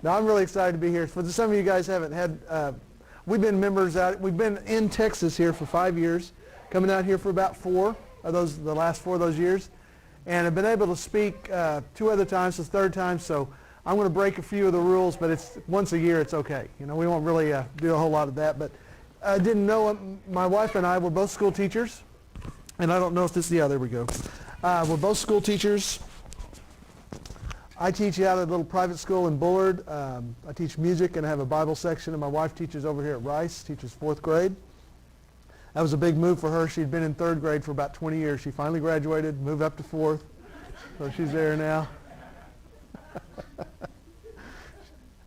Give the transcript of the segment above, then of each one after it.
Now, I'm really excited to be here. For some of you guys haven't had, we've been members out. We've been in Texas here for 5 years, coming out here for about the last 4 of those years, and I've been able to speak 2 other times, the third time. So I'm going to break a few of the rules, but it's once a year. It's okay. You know, we won't really do a whole lot of that. But I didn't know it. My wife and I were both school teachers, and I don't know if this is there we go. We're both school teachers. I teach out at a little private school in Bullard. I teach music and I have a Bible section, and my wife teaches over here at Rice, teaches 4th grade. That was a big move for her. She'd been in 3rd grade for about 20 years. She finally graduated, moved up to 4th, so she's there now.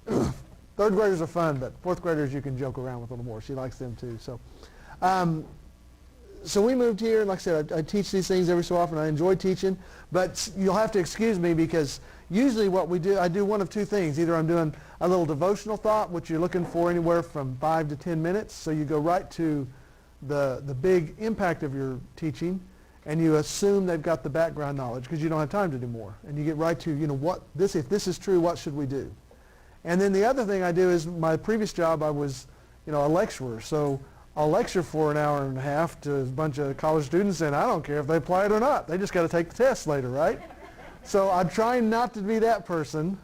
3rd graders are fun, but 4th graders you can joke around with a little more. She likes them too. So we moved here, and like I said, I teach these things every so often. I enjoy teaching, but you'll have to excuse me because usually what we do, I do one of 2 things. Either I'm doing a little devotional thought, which you're looking for anywhere from 5 to 10 minutes, so you go right to the big impact of your teaching, and you assume they've got the background knowledge because you don't have time to do more. And you get right to, if this is true, what should we do? And then the other thing I do is my previous job, I was, a lecturer. So I'll lecture for an hour and a half to a bunch of college students, and I don't care if they apply it or not. They just got to take the test later, right? So I'm trying not to be that person,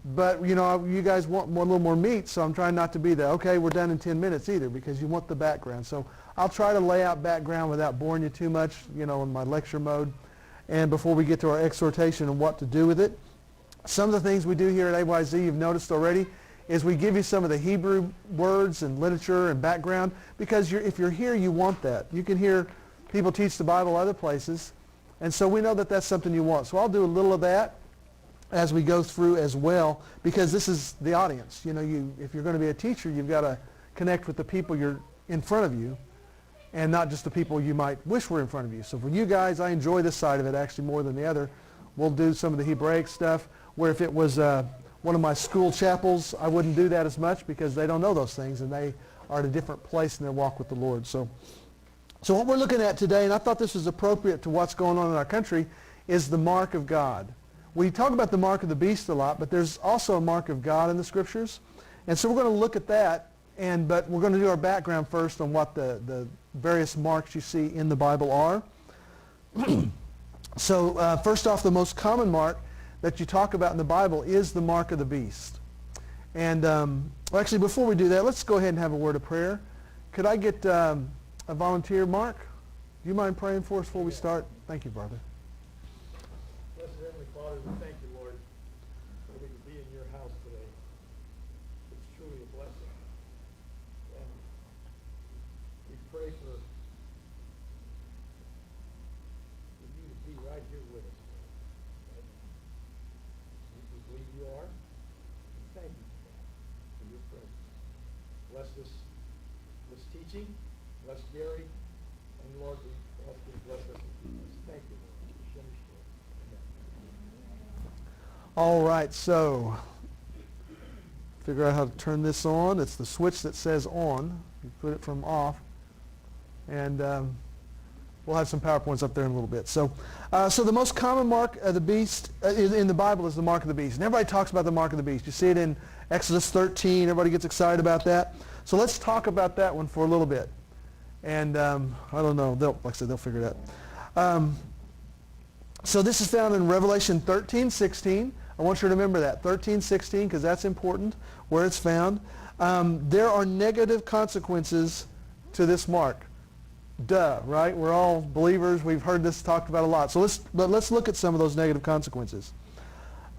but, you guys want a little more meat, so I'm trying not to be that. Okay, we're done in 10 minutes either because you want the background. So I'll try to lay out background without boring you too much, in my lecture mode. And before we get to our exhortation and what to do with it, some of the things we do here at AYZ, you've noticed already, is we give you some of the Hebrew words and literature and background because if you're here, you want that. You can hear people teach the Bible other places, and so we know that that's something you want. So I'll do a little of that as we go through as well because this is the audience. If you're going to be a teacher, you've got to connect with the people you're in front of you and not just the people you might wish were in front of you. So for you guys, I enjoy this side of it actually more than the other. We'll do some of the Hebraic stuff where if it was one of my school chapels, I wouldn't do that as much because they don't know those things and they are at a different place in their walk with the Lord. So what we're looking at today, and I thought this was appropriate to what's going on in our country, is the mark of God. We talk about the mark of the beast a lot, but there's also a mark of God in the Scriptures. And so we're going to look at that, but we're going to do our background first on what the various marks you see in the Bible are. So first off, the most common mark that you talk about in the Bible is the mark of the beast. And actually, before we do that, let's go ahead and have a word of prayer. Could I get a volunteer, Mark? Do you mind praying for us before we start? Thank you, brother. Blessed Heavenly Father, we thank you, Lord, that we can be in your house today. It's truly a blessing. And we pray for you to be right here with us. We believe you are. And thank you for your presence. Bless this teaching. Bless Gary. And Lord, we ask you to bless us. Thank you, Lord. All right, so figure out how to turn this on. It's the switch that says on. You put it from off. And we'll have some PowerPoints up there in a little bit. So the most common mark of the beast in the Bible is the mark of the beast. And everybody talks about the mark of the beast. You see it in Exodus 13. Everybody gets excited about that. So let's talk about that one for a little bit. And I don't know. Like I said, they'll figure it out. So this is found in Revelation 13:16. I want you to remember that, 13:16, because that's important, where it's found. There are negative consequences to this mark. Duh, right? We're all believers. We've heard this talked about a lot. So let's look at some of those negative consequences.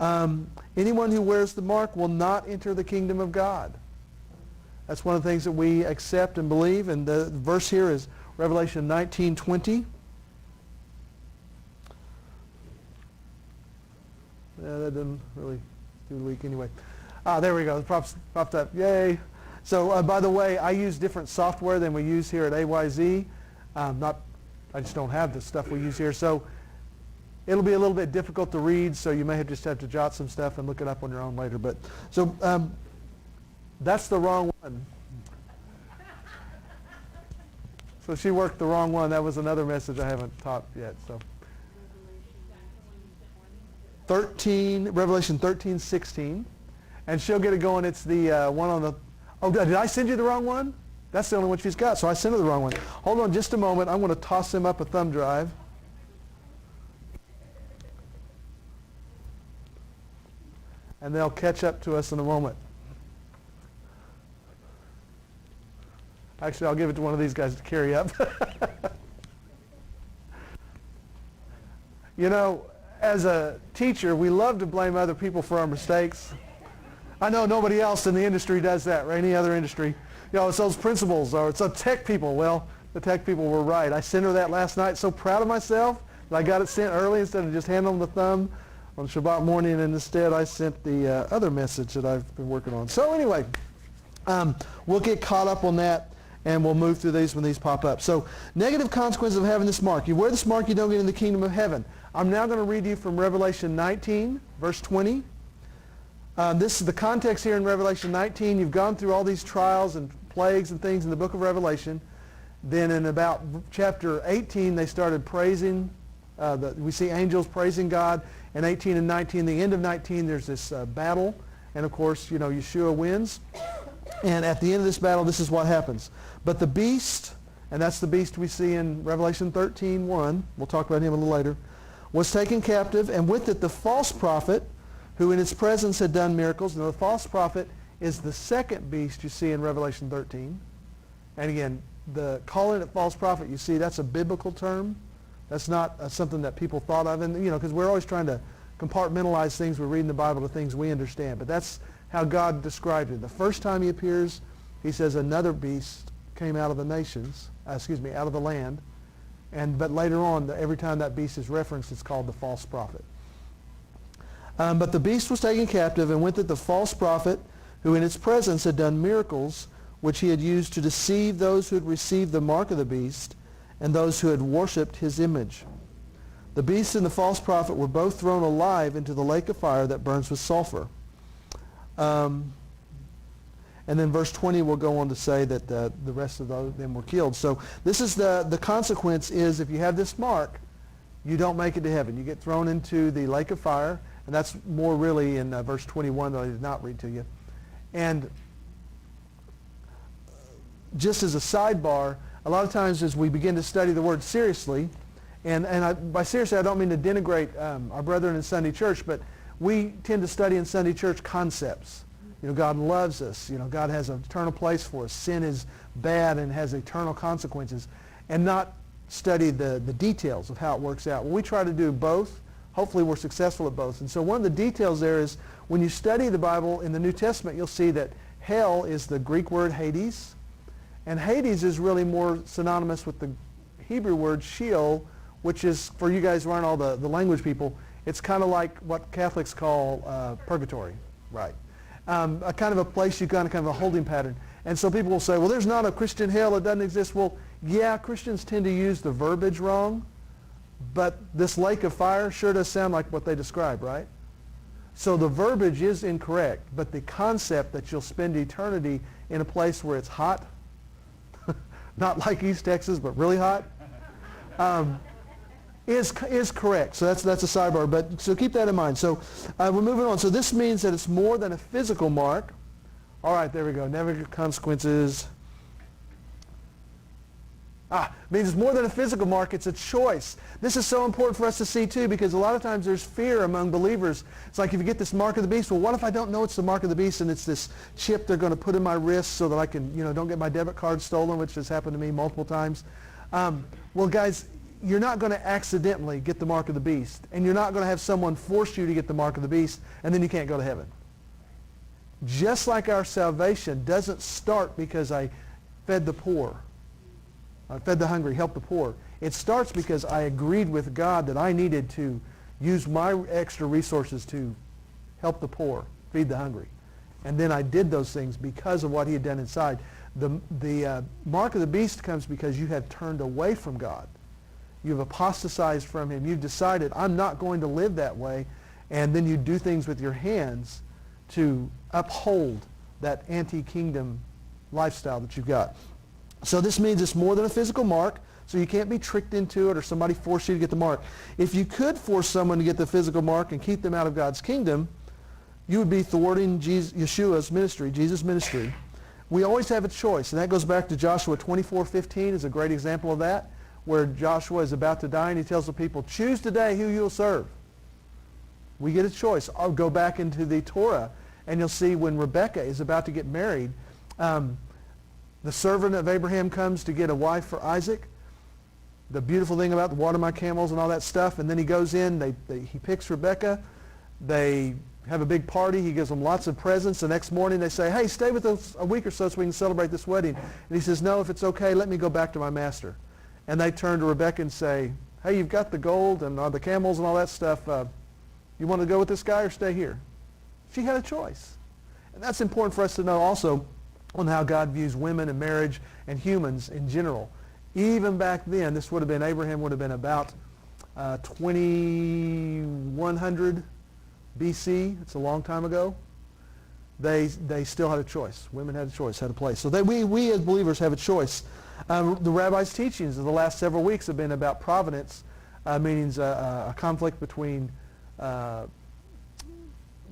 Anyone who wears the mark will not enter the kingdom of God. That's one of the things that we accept and believe. And the verse here is Revelation 19:20. Yeah, that doesn't really do the week anyway. There we go. It popped up. Yay. So, by the way, I use different software than we use here at AYZ. I just don't have the stuff we use here. So it'll be a little bit difficult to read, so you may just have to jot some stuff and look it up on your own later. But so that's the wrong one. So she worked the wrong one. That was another message I haven't taught yet. So Revelation 13:16. And she'll get it going. It's the one on the... Oh, did I send you the wrong one? That's the only one she's got, so I sent her the wrong one. Hold on just a moment. I'm going to toss him up a thumb drive. And they'll catch up to us in a moment. Actually, I'll give it to one of these guys to carry up. You know, as a teacher, we love to blame other people for our mistakes. I know nobody else in the industry does that, or any other industry. You know, it's those principals, or it's the tech people. Well, the tech people were right. I sent her that last night. So proud of myself that I got it sent early instead of just handing them the thumb on Shabbat morning, and instead I sent the other message that I've been working on. So anyway, we'll get caught up on that, and we'll move through these when these pop up. So negative consequences of having this mark. You wear this mark, you don't get in the kingdom of heaven. I'm now going to read you from Revelation 19, verse 20. This is the context here in Revelation 19. You've gone through all these trials and plagues and things in the book of Revelation. Then in about chapter 18, they started praising. We see angels praising God. In 18 and 19, the end of 19, there's this battle. And of course, you know, Yeshua wins. And at the end of this battle, this is what happens. But the beast, and that's the beast we see in Revelation 13:1, we'll talk about him a little later, was taken captive, and with it the false prophet, who in its presence had done miracles. Now the false prophet is the second beast you see in Revelation 13. And again, the calling it false prophet, you see, that's a biblical term. That's not something that people thought of, and you know, because we're always trying to compartmentalize things we read in the Bible to things we understand. But that's how God described it. The first time he appears, he says another beast came out of the nations, out of the land. But later on, every time that beast is referenced, it's called the false prophet. But the beast was taken captive, and with it the false prophet, who in its presence had done miracles, which he had used to deceive those who had received the mark of the beast and those who had worshipped his image. The beast and the false prophet were both thrown alive into the lake of fire that burns with sulfur. And then verse 20 will go on to say that the rest of them were killed. So this is the consequence is if you have this mark, you don't make it to heaven. You get thrown into the lake of fire. And that's more really in verse 21 that I did not read to you. And just as a sidebar, a lot of times as we begin to study the word seriously, by seriously I don't mean to denigrate our brethren in Sunday church, but we tend to study in Sunday church concepts. You know, God loves us. You know, God has an eternal place for us. Sin is bad and has eternal consequences, and not study the details of how it works out. Well, we try to do both. Hopefully we're successful at both. And so one of the details there is when you study the Bible in the New Testament, you'll see that hell is the Greek word Hades. And Hades is really more synonymous with the Hebrew word Sheol, which is, for you guys who aren't all the language people, it's kind of like what Catholics call purgatory, right? A kind of a place you kind of a holding pattern. And so people will say, well, there's not a Christian hell, it doesn't exist. Well, yeah, Christians tend to use the verbiage wrong. But this lake of fire sure does sound like what they describe, right? So the verbiage is incorrect, but the concept that you'll spend eternity in a place where it's hot, not like East Texas, but really hot, is correct. So that's a sidebar. But so keep that in mind. So we're moving on. So this means that it's more than a physical mark. All right, there we go. Negative consequences. Means it's more than a physical mark, it's a choice. This is so important for us to see too, because a lot of times there's fear among believers. It's like if you get this mark of the beast, well, what if I don't know it's the mark of the beast and it's this chip they're going to put in my wrist so that I can, don't get my debit card stolen, which has happened to me multiple times. Well, guys, you're not going to accidentally get the mark of the beast, and you're not going to have someone force you to get the mark of the beast, and then you can't go to heaven. Just like our salvation doesn't start because I fed the poor. I fed the hungry, helped the poor. It starts because I agreed with God that I needed to use my extra resources to help the poor, feed the hungry. And then I did those things because of what he had done inside. The mark of the beast comes because you have turned away from God. You've apostatized from him. You've decided, I'm not going to live that way. And then you do things with your hands to uphold that anti-kingdom lifestyle that you've got. So this means it's more than a physical mark, so you can't be tricked into it or somebody force you to get the mark. If you could force someone to get the physical mark and keep them out of God's kingdom, you would be thwarting Yeshua's ministry, Jesus' ministry. We always have a choice, and that goes back to Joshua 24:15 is a great example of that, where Joshua is about to die and he tells the people, choose today who you'll serve. We get a choice. I'll go back into the Torah, and you'll see when Rebekah is about to get married, the servant of Abraham comes to get a wife for Isaac. The beautiful thing about the water my camels and all that stuff, and then he goes in, he picks Rebekah, they have a big party, he gives them lots of presents. The next morning they say, hey, stay with us a week or so we can celebrate this wedding. And he says, no, if it's okay, let me go back to my master. And they turn to Rebekah and say, hey, you've got the gold and the camels and all that stuff. You want to go with this guy or stay here? She had a choice. And that's important for us to know also on how God views women and marriage and humans in general. Even back then, Abraham would have been about 2100 BC. It's a long time ago. They still had a choice. Women had a choice, had a place. So we as believers have a choice. The rabbi's teachings of the last several weeks have been about providence, meaning a conflict between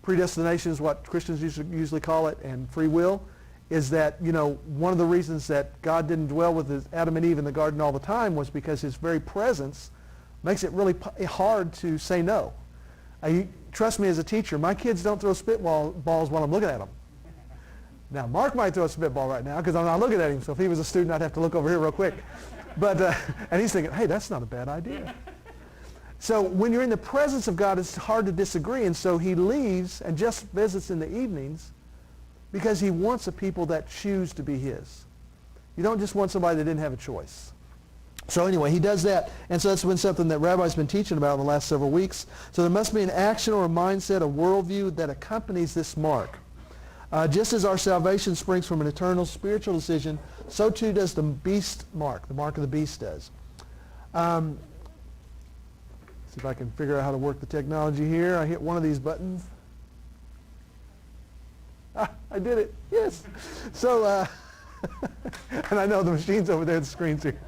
predestination is what Christians usually call it, and free will, is that, one of the reasons that God didn't dwell with Adam and Eve in the garden all the time was because his very presence makes it really hard to say no. Trust me as a teacher, my kids don't throw spitballs while I'm looking at them. Now, Mark might throw a spitball right now because I'm not looking at him, so if he was a student, I'd have to look over here real quick. But and he's thinking, hey, that's not a bad idea. So when you're in the presence of God, it's hard to disagree, and so he leaves and just visits in the evenings because he wants a people that choose to be his. You don't just want somebody that didn't have a choice. So anyway, he does that, and so that's been something that Rabbi's been teaching about in the last several weeks. So there must be an action or a mindset, a worldview that accompanies this mark. Just as our salvation springs from an eternal spiritual decision, so too does the beast mark. The mark of the beast does. See if I can figure out how to work the technology here. I hit one of these buttons. I did it. Yes. So, and I know the machine's over there, the screen's here.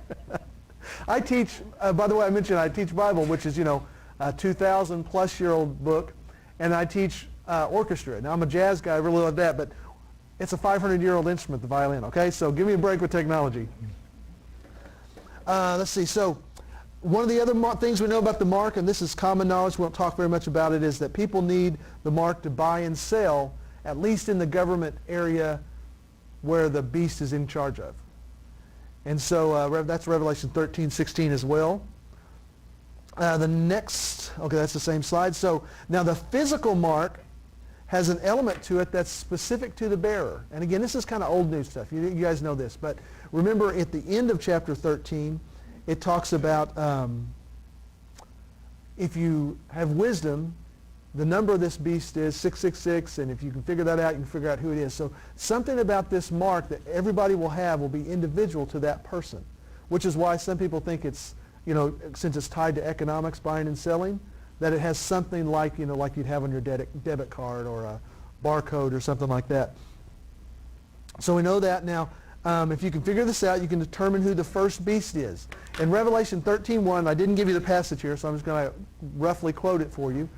I teach, by the way, I mentioned I teach Bible, which is, a 2,000-plus-year-old book, and I teach orchestra. Now, I'm a jazz guy, I really love that, but it's a 500-year-old instrument, the violin, okay? So give me a break with technology. Let's see. So one of the other things we know about the mark, and this is common knowledge, we won't talk very much about it, is that people need the mark to buy and sell, at least in the government area where the beast is in charge of. And so that's Revelation 13:16 as well. The next, okay, that's the same slide. So now the physical mark has an element to it that's specific to the bearer. And again, this is kind of old news stuff. You guys know this. But remember at the end of chapter 13, it talks about if you have wisdom, the number of this beast is 666, and if you can figure that out, you can figure out who it is. So something about this mark that everybody will have will be individual to that person, which is why some people think it's, since it's tied to economics, buying and selling, that it has something like, like you'd have on your debit card or a barcode or something like that. So we know that now. If you can figure this out, you can determine who the first beast is. In Revelation 13:1, I didn't give you the passage here, so I'm just going to roughly quote it for you.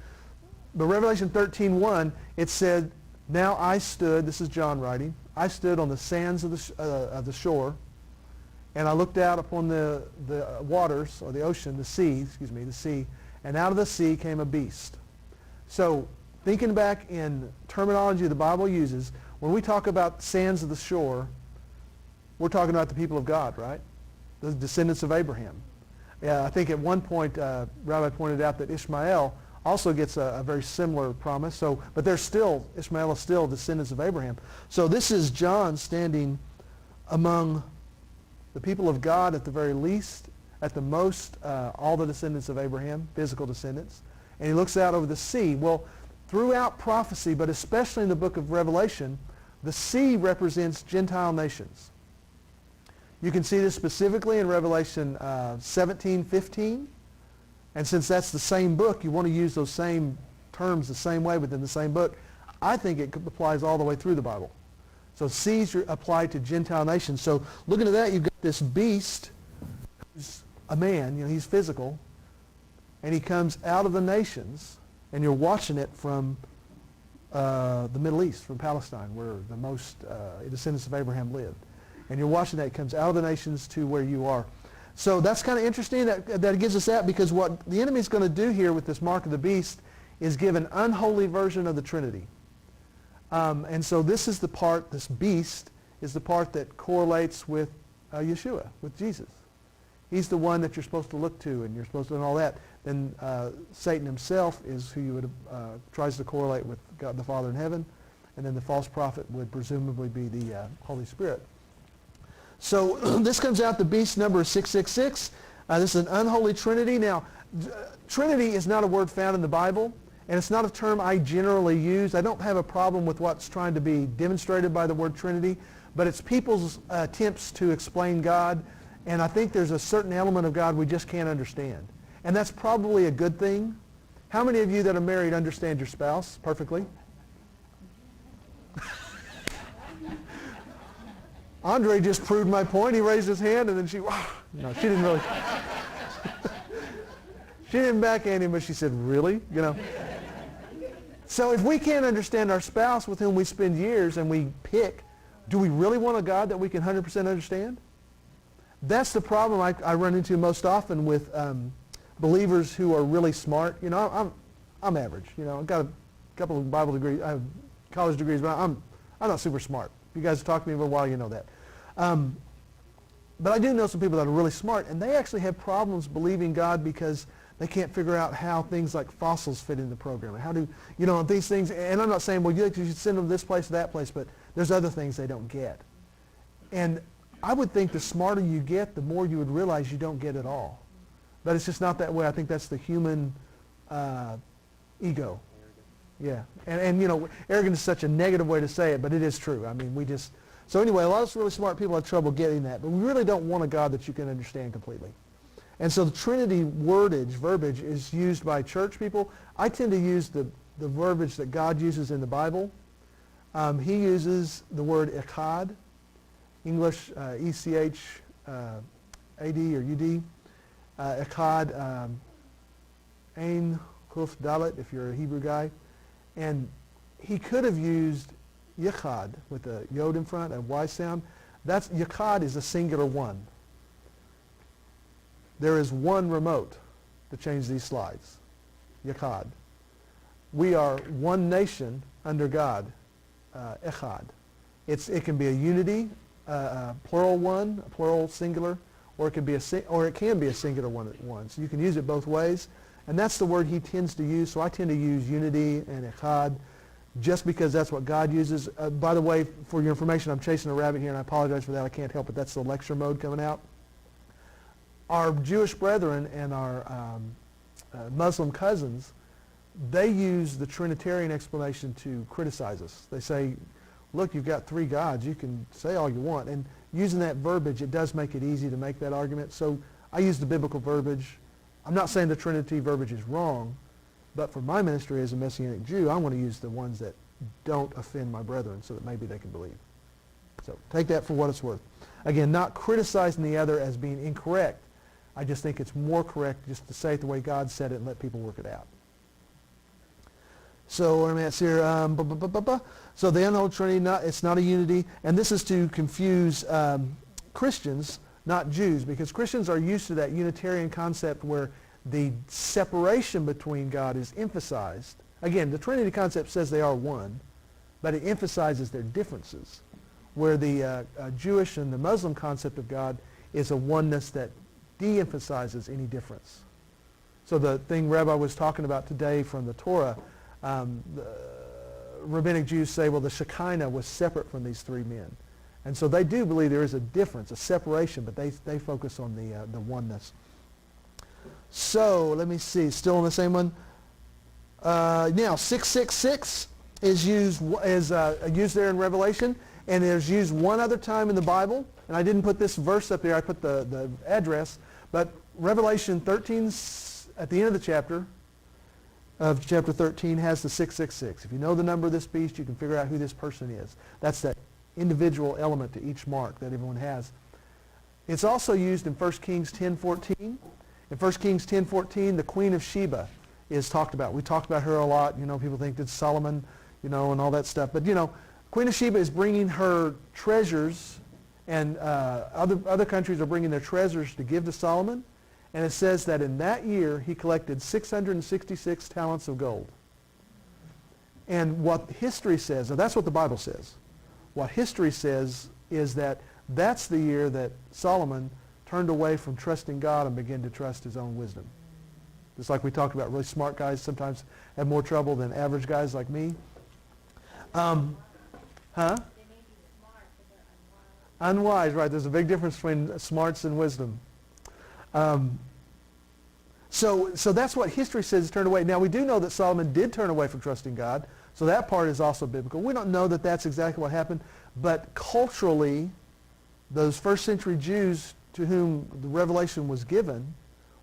But Revelation 13:1, it said, now I stood, this is John writing, I stood on the sands of the shore, and I looked out upon the waters, or the ocean, the sea, and out of the sea came a beast. So thinking back in terminology the Bible uses, when we talk about sands of the shore, we're talking about the people of God, right? The descendants of Abraham. Yeah, I think at one point, Rabbi pointed out that Ishmael also gets a very similar promise. So, but Ishmael is still descendants of Abraham. So this is John standing among the people of God at the very least, at the most, all the descendants of Abraham, physical descendants. And he looks out over the sea. Well, throughout prophecy, but especially in the book of Revelation, the sea represents Gentile nations. You can see this specifically in Revelation 17:15. And since that's the same book, you want to use those same terms the same way within the same book. I think it applies all the way through the Bible. So seas are applied to Gentile nations. So looking at that, you've got this beast who's a man, he's physical, and he comes out of the nations, and you're watching it from the Middle East, from Palestine, where the most descendants of Abraham lived. And you're watching that. It comes out of the nations to where you are. So that's kind of interesting that it gives us that, because what the enemy is going to do here with this mark of the beast is give an unholy version of the Trinity. And so this is the part, this beast, is the part that correlates with Yeshua, with Jesus. He's the one that you're supposed to look to, and you're supposed to do all that. Then Satan himself is who you would tries to correlate with God the Father in heaven, and then the false prophet would presumably be the Holy Spirit. So this comes out, the beast number is 666. This is an unholy trinity. Now, trinity is not a word found in the Bible, and it's not a term I generally use. I don't have a problem with what's trying to be demonstrated by the word Trinity, but it's people's attempts to explain God, and I think there's a certain element of God we just can't understand. And that's probably a good thing. How many of you that are married understand your spouse perfectly? Andre just proved my point. He raised his hand, and then no, she didn't really. She didn't backhand him, but she said, really? You know. So if we can't understand our spouse with whom we spend years and we pick, do we really want a God that we can 100% understand? That's the problem I run into most often with believers who are really smart. You know, I'm average. You know, I've got a couple of Bible degrees, I have college degrees, but I'm not super smart. You guys talk to me for a while, you know that. But I do know some people that are really smart, and they actually have problems believing God because they can't figure out how things like fossils fit in the program. How do, you know, these things, and I'm not saying, well, you should send them to this place or that place, but there's other things they don't get. And I would think the smarter you get, the more you would realize you don't get it all. But it's just not that way. I think that's the human ego. Yeah, and you know, arrogant is such a negative way to say it, but it is true. I mean, so anyway, a lot of really smart people have trouble getting that, but we really don't want a God that you can understand completely. And so the Trinity verbiage is used by church people. I tend to use the verbiage that God uses in the Bible. He uses the word echad, English E-C-H-A-D or U-D, echad, ein, kuf, dalet, if you're a Hebrew guy. And he could have used yichad with a yod in front, a Y sound. That's, yichad is a singular one. There is one remote to change these slides, yichad. We are one nation under God, echad. It can be a unity, plural one, a plural singular, or it can be a singular one at once. You can use it both ways. And that's the word he tends to use, so I tend to use unity and echad just because that's what God uses. By the way, for your information, I'm chasing a rabbit here, and I apologize for that. I can't help it. That's the lecture mode coming out. Our Jewish brethren and our Muslim cousins, they use the Trinitarian explanation to criticize us. They say, look, you've got three gods. You can say all you want. And using that verbiage, it does make it easy to make that argument. So I use the biblical verbiage. I'm not saying the Trinity verbiage is wrong, but for my ministry as a Messianic Jew, I want to use the ones that don't offend my brethren so that maybe they can believe. So take that for what it's worth. Again, not criticizing the other as being incorrect. I just think it's more correct just to say it the way God said it and let people work it out. So where am I at here? So the unholy Trinity, it's not a unity, and this is to confuse Christians, not Jews, because Christians are used to that Unitarian concept where the separation between God is emphasized. Again, the Trinity concept says they are one, but it emphasizes their differences, where the Jewish and the Muslim concept of God is a oneness that de-emphasizes any difference. So the thing Rabbi was talking about today from the Torah, the rabbinic Jews say, well, the Shekinah was separate from these three men. And so they do believe there is a difference, a separation, but they focus on the oneness. So let me see, still on the same one. Now 666 is used there in Revelation, and it is used one other time in the Bible. And I didn't put this verse up there, I put the address, but Revelation 13, at the end of the chapter, of chapter 13, has the 666. If you know the number of this beast, you can figure out who this person is. That's that individual element to each mark that everyone has. It's also used in 1 Kings 10:14. In 1 Kings 10:14, the Queen of Sheba is talked about. We talked about her a lot. You know, people think, did Solomon, and all that stuff. But, Queen of Sheba is bringing her treasures, and other countries are bringing their treasures to give to Solomon. And it says that in that year, he collected 666 talents of gold. And what history says, and that's what the Bible says, what history says is that that's the year that Solomon turned away from trusting God and began to trust his own wisdom. Just like we talked about, really smart guys sometimes have more trouble than average guys like me. They may be smart, but they're unwise. Unwise, right. There's a big difference between smarts and wisdom. So that's what history says is turned away. Now, we do know that Solomon did turn away from trusting God, so that part is also biblical. We don't know that that's exactly what happened, but culturally, those first century Jews to whom the revelation was given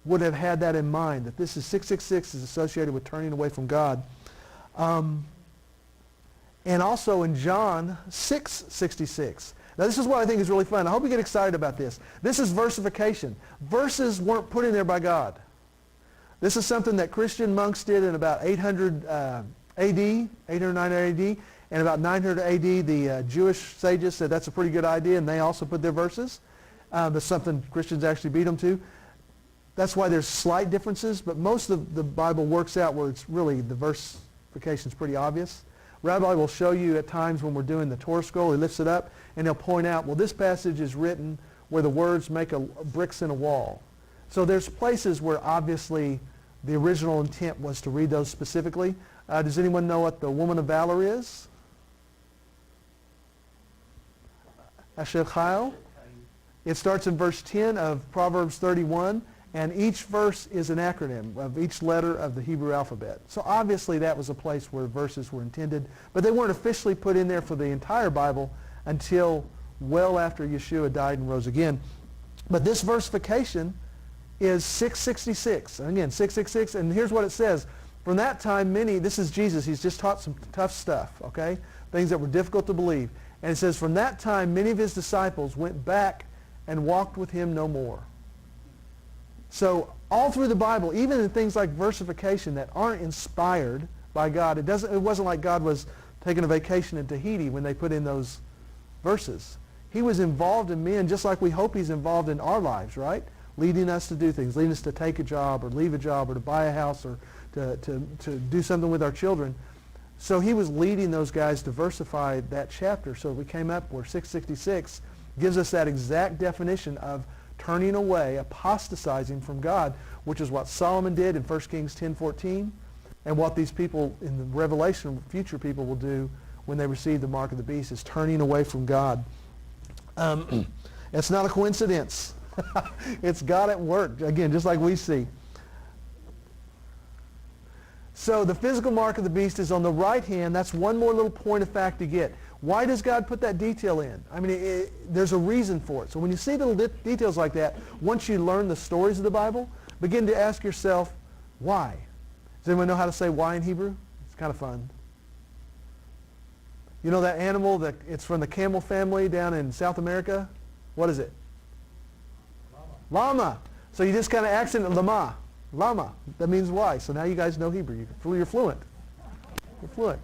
would have had that in mind, that this is 666 is associated with turning away from God. And also in John 6:66. Now this is what I think is really fun. I hope you get excited about this. This is versification. Verses weren't put in there by God. This is something that Christian monks did in about 800 A.D., 800, A.D., and about 900 A.D. the Jewish sages said that's a pretty good idea, and they also put their verses. That's something Christians actually beat them to. That's why there's slight differences, but most of the Bible works out where it's really, the versification is pretty obvious. Rabbi will show you at times when we're doing the Torah scroll, he lifts it up, and he'll point out, well, this passage is written where the words make bricks in a wall. So there's places where obviously the original intent was to read those specifically. Does anyone know what the woman of valor is? Asher Chayil. It starts in verse 10 of Proverbs 31, and each verse is an acronym of each letter of the Hebrew alphabet. So obviously that was a place where verses were intended, but they weren't officially put in there for the entire Bible until well after Yeshua died and rose again. But this versification is 666. And again, 666, and here's what it says. From that time, this is Jesus, he's just taught some tough stuff, okay? Things that were difficult to believe. And it says, from that time, many of his disciples went back and walked with him no more. So all through the Bible, even in things like versification that aren't inspired by God, it wasn't like God was taking a vacation in Tahiti when they put in those verses. He was involved in men just like we hope he's involved in our lives, right? Leading us to do things, leading us to take a job or leave a job or to buy a house or to do something with our children. So he was leading those guys to versify that chapter. So we came up where 666 gives us that exact definition of turning away, apostatizing from God, which is what Solomon did in 1 Kings 10:14, and what these people in the Revelation, future people, will do when they receive the mark of the beast, is turning away from God. It's not a coincidence. It's God at work, again, just like we see. So the physical mark of the beast is on the right hand. That's one more little point of fact to get. Why does God put that detail in? I mean, there's a reason for it. So when you see little details like that, once you learn the stories of the Bible, begin to ask yourself, why? Does anyone know how to say why in Hebrew? It's kind of fun. You know that animal, it's from the camel family down in South America? What is it? Llama. So you just kind of accent it, lama. Llama. That means why. So now you guys know Hebrew. You're fluent. You're fluent.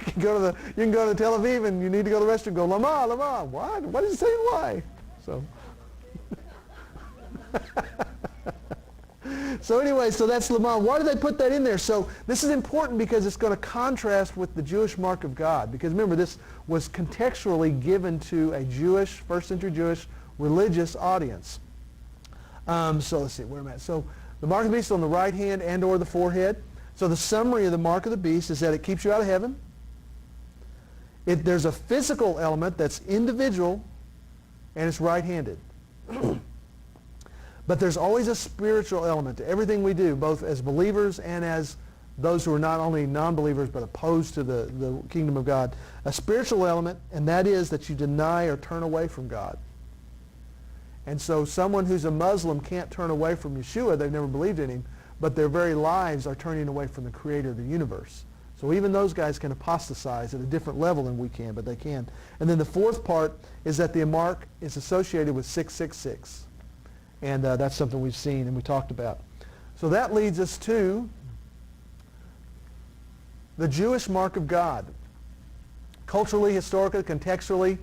You can go to Tel Aviv and you need to go to the restroom. Go lama, lama. What? What is it saying? Why? So. So anyway, so that's lama. Why did they put that in there? So this is important because it's going to contrast with the Jewish mark of God. Because remember, this was contextually given to a Jewish, first century Jewish religious audience. So let's see, where am I at? So the mark of the beast is on the right hand and or the forehead. So the summary of the mark of the beast is that it keeps you out of heaven. There's a physical element that's individual and it's right-handed. But there's always a spiritual element to everything we do, both as believers and as those who are not only non-believers but opposed to the kingdom of God. A spiritual element, and that is that you deny or turn away from God. And so someone who's a Muslim can't turn away from Yeshua. They've never believed in him, but their very lives are turning away from the creator of the universe. So even those guys can apostatize at a different level than we can, but they can. And then the fourth part is that the mark is associated with 666. And that's something we've seen and we talked about. So that leads us to the Jewish mark of God. Culturally, historically, contextually,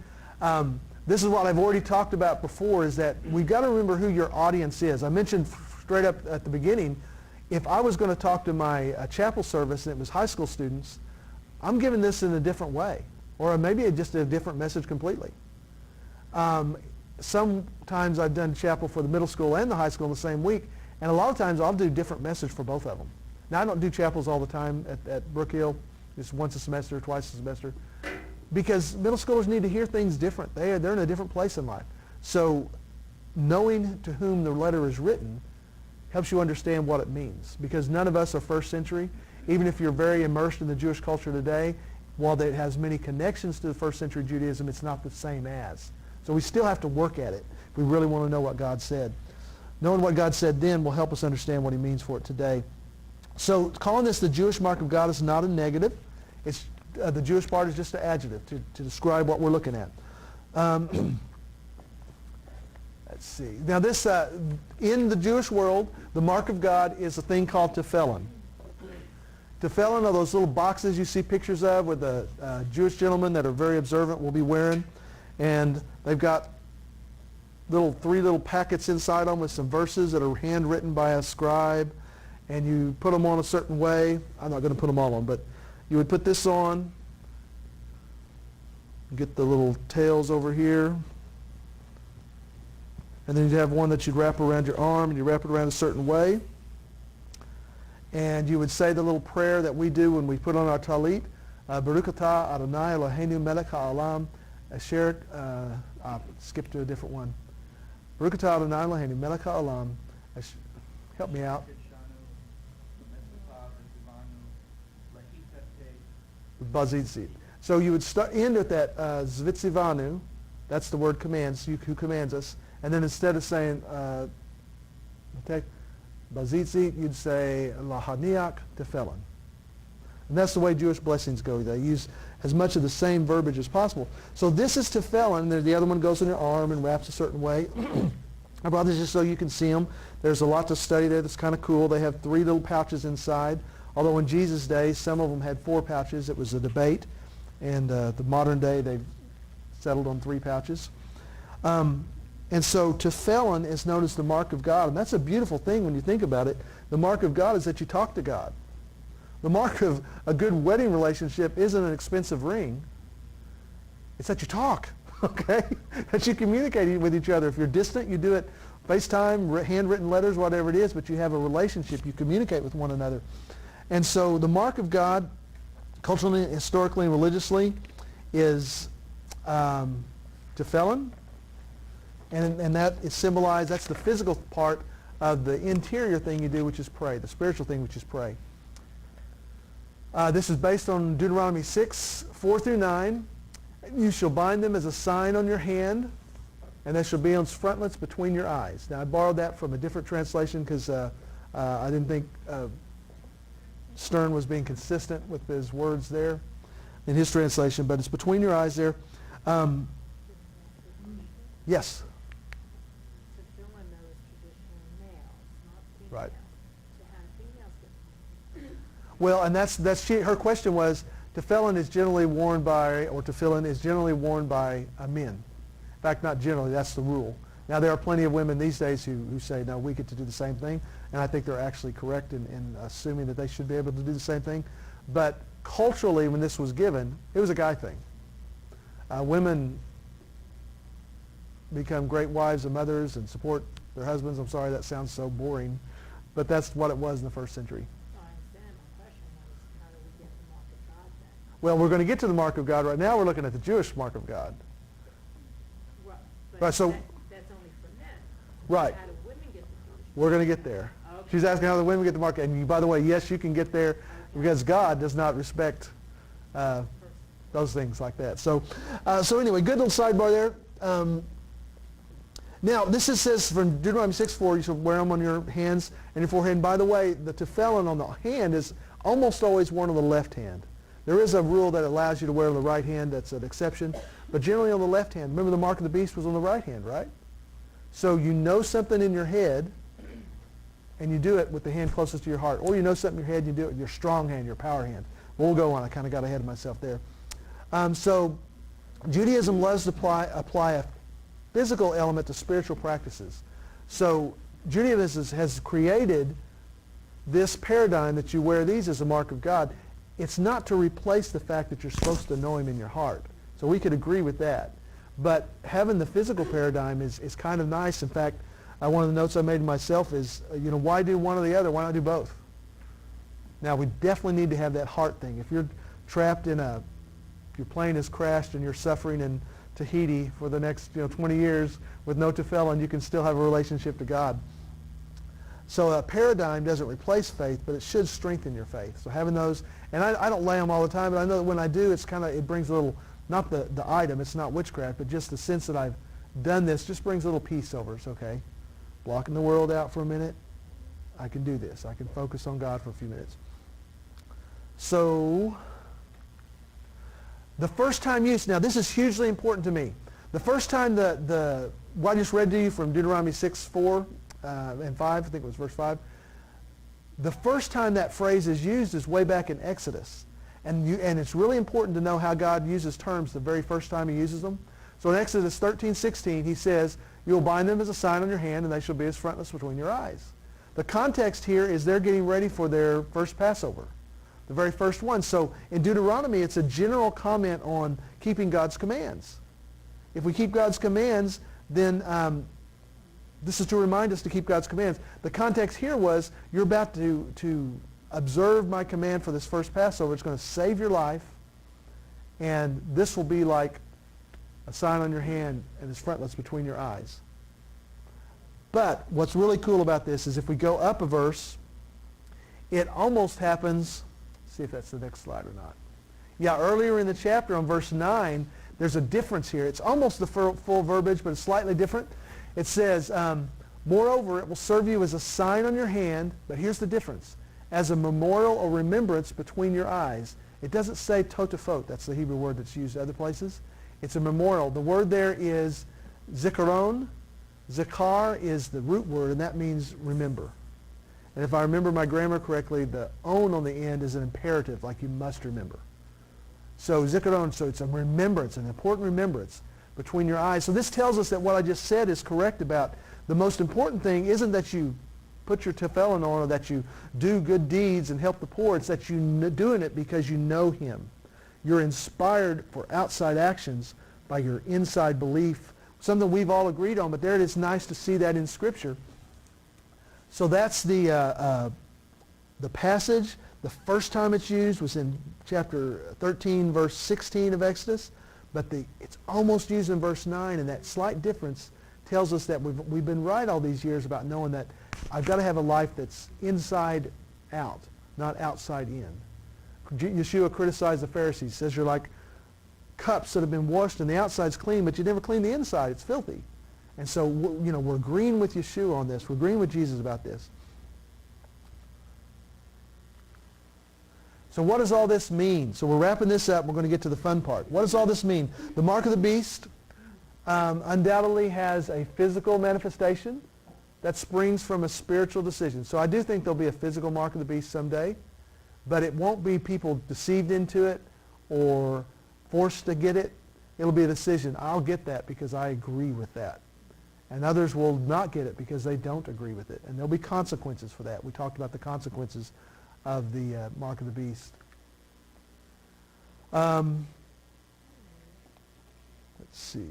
this is what I've already talked about before, is that we've got to remember who your audience is. I mentioned straight up at the beginning, if I was going to talk to my chapel service and it was high school students, I'm giving this in a different way, or maybe just a different message completely. Sometimes I've done chapel for the middle school and the high school in the same week, and a lot of times I'll do different message for both of them. Now, I don't do chapels all the time at Brook Hill, just once a semester, twice a semester, because middle schoolers need to hear things different. They're in a different place in life. So knowing to whom the letter is written helps you understand what it means, because none of us are first century. Even if you're very immersed in the Jewish culture today, while it has many connections to the first century Judaism, it's not the same as. So we still have to work at it if we really want to know what God said. Knowing what God said then will help us understand what he means for it today. So calling this the Jewish mark of God is not a negative. It's the Jewish part is just an adjective to describe what we're looking at. Let's see. Now this, in the Jewish world, the mark of God is a thing called tefillin. Tefillin are those little boxes you see pictures of with the Jewish gentlemen that are very observant will be wearing. And they've got three little packets inside them with some verses that are handwritten by a scribe. And you put them on a certain way. I'm not going to put them all on, but you would put this on. Get the little tails over here. And then you'd have one that you'd wrap around your arm, and you wrap it around a certain way. And you would say the little prayer that we do when we put on our talit, Baruch atah Adonai Eloheinu melech ha'olam, asher, skip to a different one. Baruch atah Adonai Eloheinu melech ha'olam, help me out. Bazitzit. So you would end with that zvitzivanu, that's the word commands, who commands us, and then instead of saying bazitzit, you'd say lahaniach tefillin. And that's the way Jewish blessings go. They use as much of the same verbiage as possible. So this is tefillin. The other one goes in your arm and wraps a certain way. I brought this just so you can see them. There's a lot to study there that's kind of cool. They have 3 little pouches inside. Although in Jesus' day, some of them had 4 pouches. It was a debate. And the modern day, they've settled on 3 pouches. And so tefillin is known as the mark of God. And that's a beautiful thing when you think about it. The mark of God is that you talk to God. The mark of a good wedding relationship isn't an expensive ring. It's that you talk, okay? That you communicate with each other. If you're distant, you do it FaceTime, handwritten letters, whatever it is, but you have a relationship. You communicate with one another. And so the mark of God, culturally, historically, and religiously, is tefillin. And that is symbolized, that's the physical part of the interior thing you do, which is pray, the spiritual thing, which is pray. This is based on Deuteronomy 6, 4 through 9. You shall bind them as a sign on your hand, and they shall be on frontlets between your eyes. Now, I borrowed that from a different translation because I didn't think Stern was being consistent with his words there in his translation, but it's between your eyes there. Yes? Right. Well, and that's her question was, tefillin is generally worn by, or tefillin is generally worn by men. In fact, not generally, that's the rule. Now, there are plenty of women these days who say, no, we get to do the same thing, and I think they're actually correct in assuming that they should be able to do the same thing. But culturally, when this was given, it was a guy thing. Women become great wives and mothers and support their husbands. I'm sorry, that sounds so boring, but that's what it was in the first century. Well, we're going to get to the mark of God. Right now we're looking at the Jewish mark of God. Right, so that's only for men. Right. How do women get the Jewish? We're going to get there. Okay. She's asking how the women get the mark. And by the way, yes, you can get there because God does not respect those things like that. So anyway, good little sidebar there. Now, this says from Deuteronomy 6:4, you should wear them on your hands and your forehead. And by the way, the tefillin on the hand is almost always worn on the left hand. There is a rule that allows you to wear on the right hand. That's an exception. But generally on the left hand. Remember, the mark of the beast was on the right hand, right? So you know something in your head, and you do it with the hand closest to your heart. Or you know something in your head, and you do it with your strong hand, your power hand. We'll go on. I kind of got ahead of myself there. So Judaism loves to apply a physical element to spiritual practices. So Judaism has created this paradigm that you wear these as a mark of God. It's not to replace the fact that you're supposed to know him in your heart. So we could agree with that. But having the physical paradigm is kind of nice. In fact, one of the notes I made myself is, why do one or the other? Why not do both? Now, we definitely need to have that heart thing. If you're trapped in your plane has crashed and you're suffering in Tahiti for the next 20 years with no tefillin, you can still have a relationship to God. So a paradigm doesn't replace faith, but it should strengthen your faith. So having those, and I don't lay them all the time, but I know that when I do, it brings a little, not the item, it's not witchcraft, but just the sense that I've done this just brings a little peace over us, okay? Blocking the world out for a minute, I can do this. I can focus on God for a few minutes. So the first time use, now this is hugely important to me. The first time what I just read to you from Deuteronomy 6:4 and 5, I think it was verse 5, the first time that phrase is used is way back in Exodus. And it's really important to know how God uses terms the very first time he uses them. So in Exodus 13:16, he says, "You'll bind them as a sign on your hand, and they shall be as frontlets between your eyes." The context here is they're getting ready for their first Passover, the very first one. So in Deuteronomy, it's a general comment on keeping God's commands. If we keep God's commands, then this is to remind us to keep God's commands. The context here was, you're about to observe my command for this first Passover. It's going to save your life, and this will be like a sign on your hand and its frontlets between your eyes. But what's really cool about this is if we go up a verse, it almost happens, see if that's the next slide or not. Yeah, earlier in the chapter on verse 9, there's a difference here. It's almost the full verbiage, but it's slightly different. It says, "Moreover, it will serve you as a sign on your hand," but here's the difference, "as a memorial or remembrance between your eyes." It doesn't say totafot. That's the Hebrew word that's used other places. It's a memorial. The word there is zikaron. Zikar is the root word, and that means remember. And if I remember my grammar correctly, the on the end is an imperative, like you must remember. So zikaron, so it's a remembrance, an important remembrance between your eyes. So this tells us that what I just said is correct about the most important thing isn't that you put your tefillin on or that you do good deeds and help the poor. It's that you're doing it because you know him. You're inspired for outside actions by your inside belief, something we've all agreed on, but there it is nice to see that in Scripture. So that's the passage. The first time it's used was in chapter 13, verse 16 of Exodus, but it's almost used in verse 9, and that slight difference tells us that we've been right all these years about knowing that I've got to have a life that's inside out, not outside in. Yeshua criticized the Pharisees. He says you're like cups that have been washed and the outside's clean, but you never clean the inside. It's filthy. And so we're agreeing with Yeshua on this. We're agreeing with Jesus about this. So what does all this mean? So we're wrapping this up. We're going to get to the fun part. What does all this mean? The mark of the beast undoubtedly has a physical manifestation that springs from a spiritual decision. So I do think there'll be a physical mark of the beast someday, but it won't be people deceived into it or forced to get it. It'll be a decision. I'll get that because I agree with that. And others will not get it because they don't agree with it. And there'll be consequences for that. We talked about the consequences of the mark of the beast. Let's see.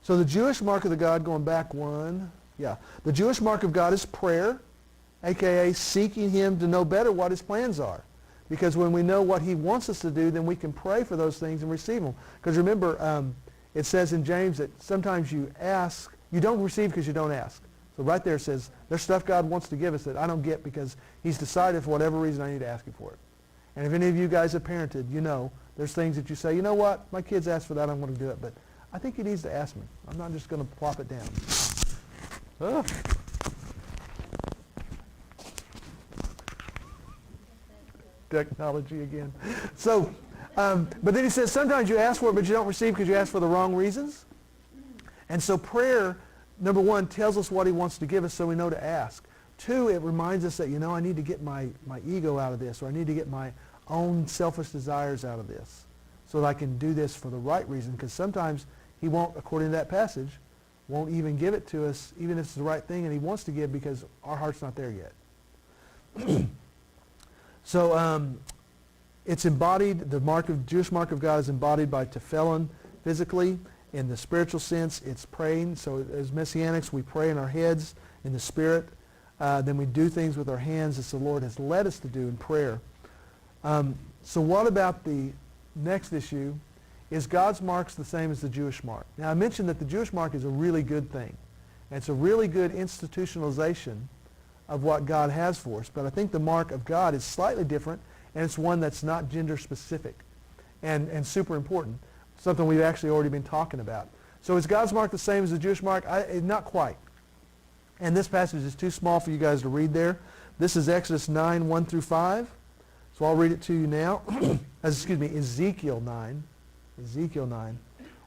So the Jewish mark of the God, going back one, the Jewish mark of God is prayer, a.k.a. seeking him to know better what his plans are. Because when we know what he wants us to do, then we can pray for those things and receive them. Because remember, it says in James that sometimes you ask, you don't receive because you don't ask. So right there it says, there's stuff God wants to give us that I don't get because he's decided for whatever reason I need to ask him for it. And if any of you guys have parented, you know there's things that you say, you know what, my kids asked for that, I'm going to do it. But I think he needs to ask me. I'm not just going to plop it down. Ugh. Technology again. So, but then he says sometimes you ask for it, but you don't receive because you ask for the wrong reasons. And so prayer, number one, tells us what he wants to give us so we know to ask. 2, it reminds us that, I need to get my ego out of this, or I need to get my own selfish desires out of this so that I can do this for the right reason, because sometimes he won't, according to that passage, won't even give it to us, even if it's the right thing, and he wants to give because our heart's not there yet. So it's embodied, the Jewish mark of God is embodied by tefillin physically. In the spiritual sense, it's praying. So as Messianics, we pray in our heads, in the Spirit. Then we do things with our hands as the Lord has led us to do in prayer. So what about the next issue? Is God's marks the same as the Jewish mark? Now I mentioned that the Jewish mark is a really good thing. And it's a really good institutionalization of what God has for us. But I think the mark of God is slightly different, and it's one that's not gender specific and super important. Something we've actually already been talking about. So is God's mark the same as the Jewish mark? Not quite. And this passage is too small for you guys to read there. This is Exodus 9, 1 through 5. So I'll read it to you now. Ezekiel 9,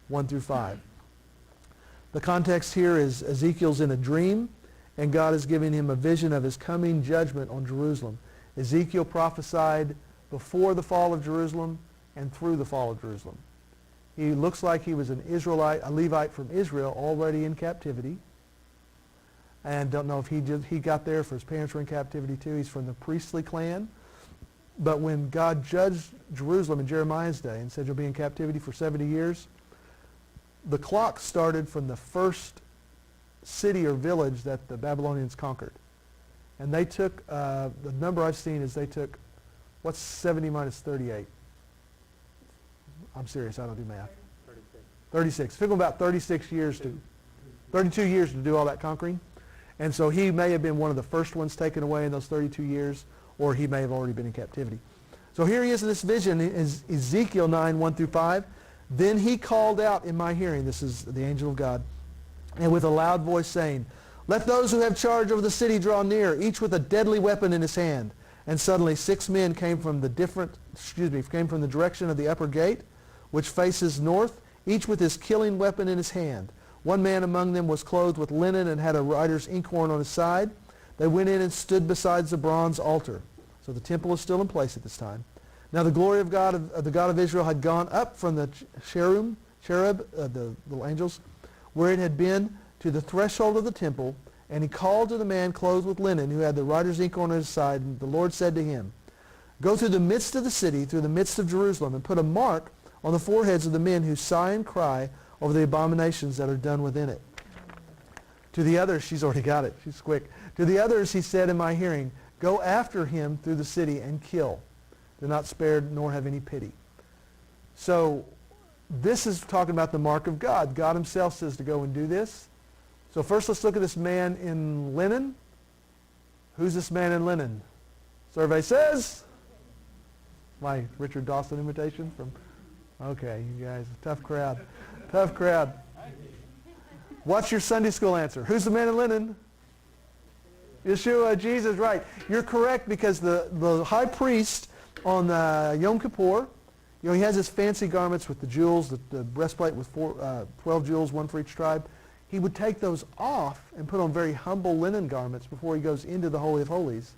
1 through 5. The context here is Ezekiel's in a dream, and God is giving him a vision of his coming judgment on Jerusalem. Ezekiel prophesied before the fall of Jerusalem and through the fall of Jerusalem. He looks like he was an Israelite, a Levite from Israel, already in captivity. And don't know if he got there if his parents were in captivity too. He's from the priestly clan. But when God judged Jerusalem in Jeremiah's day and said you'll be in captivity for 70 years, the clock started from the first city or village that the Babylonians conquered. And they took, the number I've seen is they took, what's 70 minus 38? I'm serious, I don't do math. 36. It took him about 32 years to do all that conquering. And so he may have been one of the first ones taken away in those 32 years, or he may have already been in captivity. So here he is in this vision, is Ezekiel 9, 1 through 5. Then he called out in my hearing, this is the angel of God, and with a loud voice saying, let those who have charge over the city draw near, each with a deadly weapon in his hand. And suddenly 6 men came from the direction of the upper gate, which faces north, each with his killing weapon in his hand. One man among them was clothed with linen and had a writer's inkhorn on his side. They went in and stood beside the bronze altar. So the temple is still in place at this time. Now the glory of the God of Israel had gone up from the cherub, the little angels, where it had been to the threshold of the temple, and he called to the man clothed with linen who had the writer's inkhorn on his side, and the Lord said to him, go through the midst of the city, through the midst of Jerusalem, and put a mark on the foreheads of the men who sigh and cry over the abominations that are done within it. To the others, she's already got it, she's quick. To the others he said in my hearing, go after him through the city and kill. Do not spare nor have any pity. So this is talking about the mark of God. God himself says to go and do this. So first let's look at this man in linen. Who's this man in linen? Survey says, my Richard Dawson imitation from, okay, you guys, tough crowd. Tough crowd. What's your Sunday school answer? Who's the man in linen? Yeshua, Jesus, right. You're correct, because the high priest on Yom Kippur, he has his fancy garments with the jewels, the breastplate with 12 jewels, one for each tribe. He would take those off and put on very humble linen garments before he goes into the Holy of Holies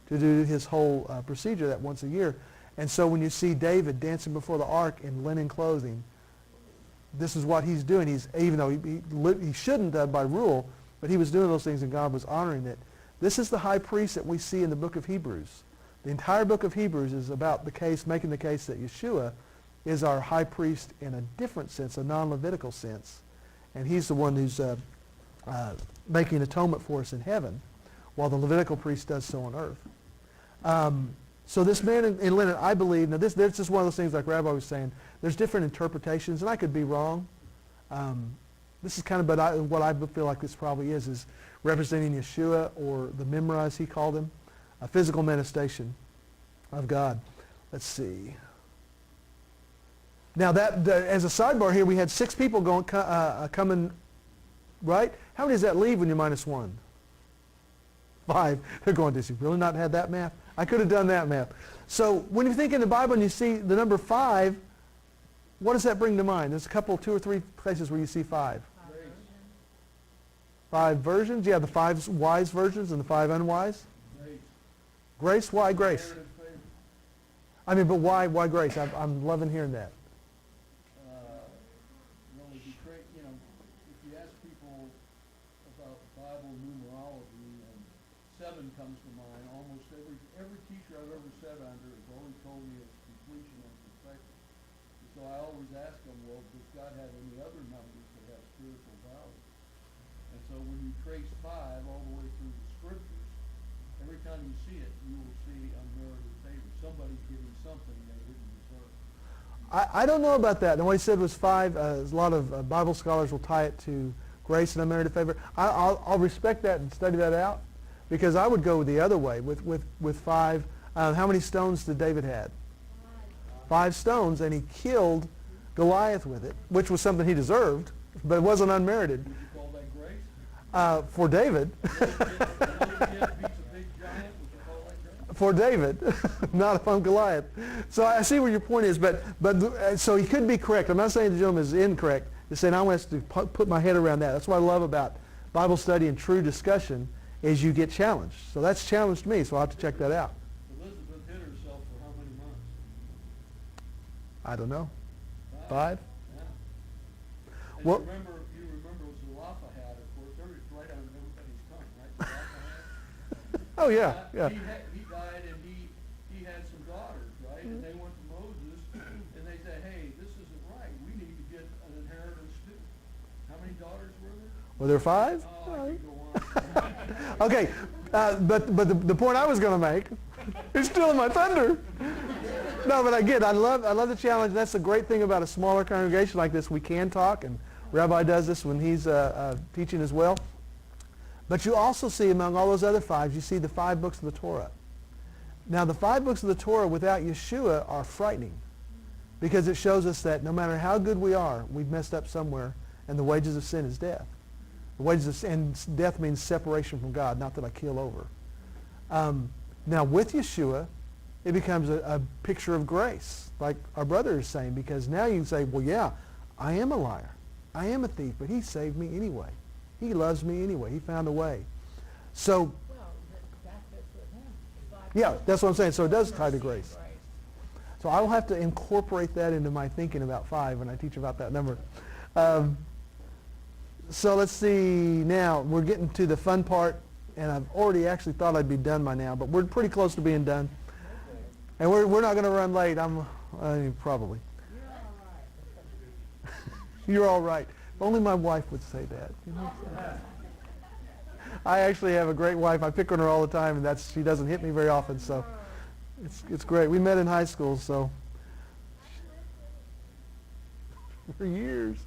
to do his whole procedure that once a year. And so when you see David dancing before the ark in linen clothing, this is what he's doing. Even though he shouldn't have by rule, but he was doing those things and God was honoring it. This is the high priest that we see in the book of Hebrews. The entire book of Hebrews is about making the case that Yeshua is our high priest in a different sense, a non-Levitical sense. And he's the one who's making atonement for us in heaven, while the Levitical priest does so on earth. So this man in linen, I believe, now this is one of those things like Rabbi was saying, there's different interpretations, and I could be wrong. This is kind of what I feel like this probably is representing Yeshua, or the Memra, as he called him, a physical manifestation of God. Let's see. Now as a sidebar here, we had 6 people coming, right? How many does that leave when you're minus 1? 5. They're going, does he really not have that math? I could have done that math. So when you think in the Bible and you see the number 5, what does that bring to mind? There's a couple, 2 or 3 places where you see 5. 5 versions. You have the 5 wise virgins and the 5 unwise. Grace. Grace? Why grace? Merited favor. I mean, but why grace? I'm loving hearing that. If you ask people about Bible numerology, and 7 comes to mind. Almost every teacher I've ever sat under has always told me it's completion and perfection. And so I always ask them, well, does God have any other numbers that have spiritual value? And so when you trace 5 all the way through the scriptures, every time you see it, you will see unmerited favor. Somebody's getting something they didn't deserve. I don't know about that. And what he said was 5. A lot of Bible scholars will tie it to grace and unmerited favor. I'll respect that and study that out, because I would go the other way with 5. How many stones did David have? 5 stones, and he killed Goliath with it, which was something he deserved, but it wasn't unmerited. Would you call that grace? For David. For David, not upon Goliath. So I see where your point is, but so he could be correct. I'm not saying the gentleman is incorrect. He's saying I want to put my head around that. That's what I love about Bible study and true discussion, is you get challenged. So that's challenged me, so I'll have to check that out. Elizabeth hid herself for how many months? I don't know. 5? Yeah. And Well- you remember Zelophehad, of course, they're right on everybody's tongue, right? Zelophehad? Oh yeah, yeah. He died, and he had some daughters, right? And they went to Moses, and they said, hey, this isn't right. We need to get an inheritance too. How many daughters were there? Were there 5? Oh, I could go on. Okay, but the point I was going to make, you're stealing my thunder. No, but again, I love the challenge. That's the great thing about a smaller congregation like this. We can talk, and Rabbi does this when he's teaching as well. But you also see among all those other 5s, you see the 5 books of the Torah. Now, the 5 books of the Torah without Yeshua are frightening, because it shows us that no matter how good we are, we've messed up somewhere, and the wages of sin is death. The wages of sin, and death means separation from God, not that I keel over. Now, with Yeshua, it becomes a picture of grace, like our brother is saying, because now you can say, well, yeah, I am a liar. I am a thief, but he saved me anyway. He loves me anyway. He found a way. So, Well, that fits with him. yeah, that's what I'm saying. So it does tie to grace. So I will have to incorporate that into my thinking about 5 when I teach about that number. So let's see now. We're getting to the fun part, and I've already actually thought I'd be done by now, but we're pretty close to being done. And we're not going to run late. Probably. You're all right. If only my wife would say that. You know? I actually have a great wife. I pick on her all the time, and she doesn't hit me very often, so it's great. We met in high school, so for years.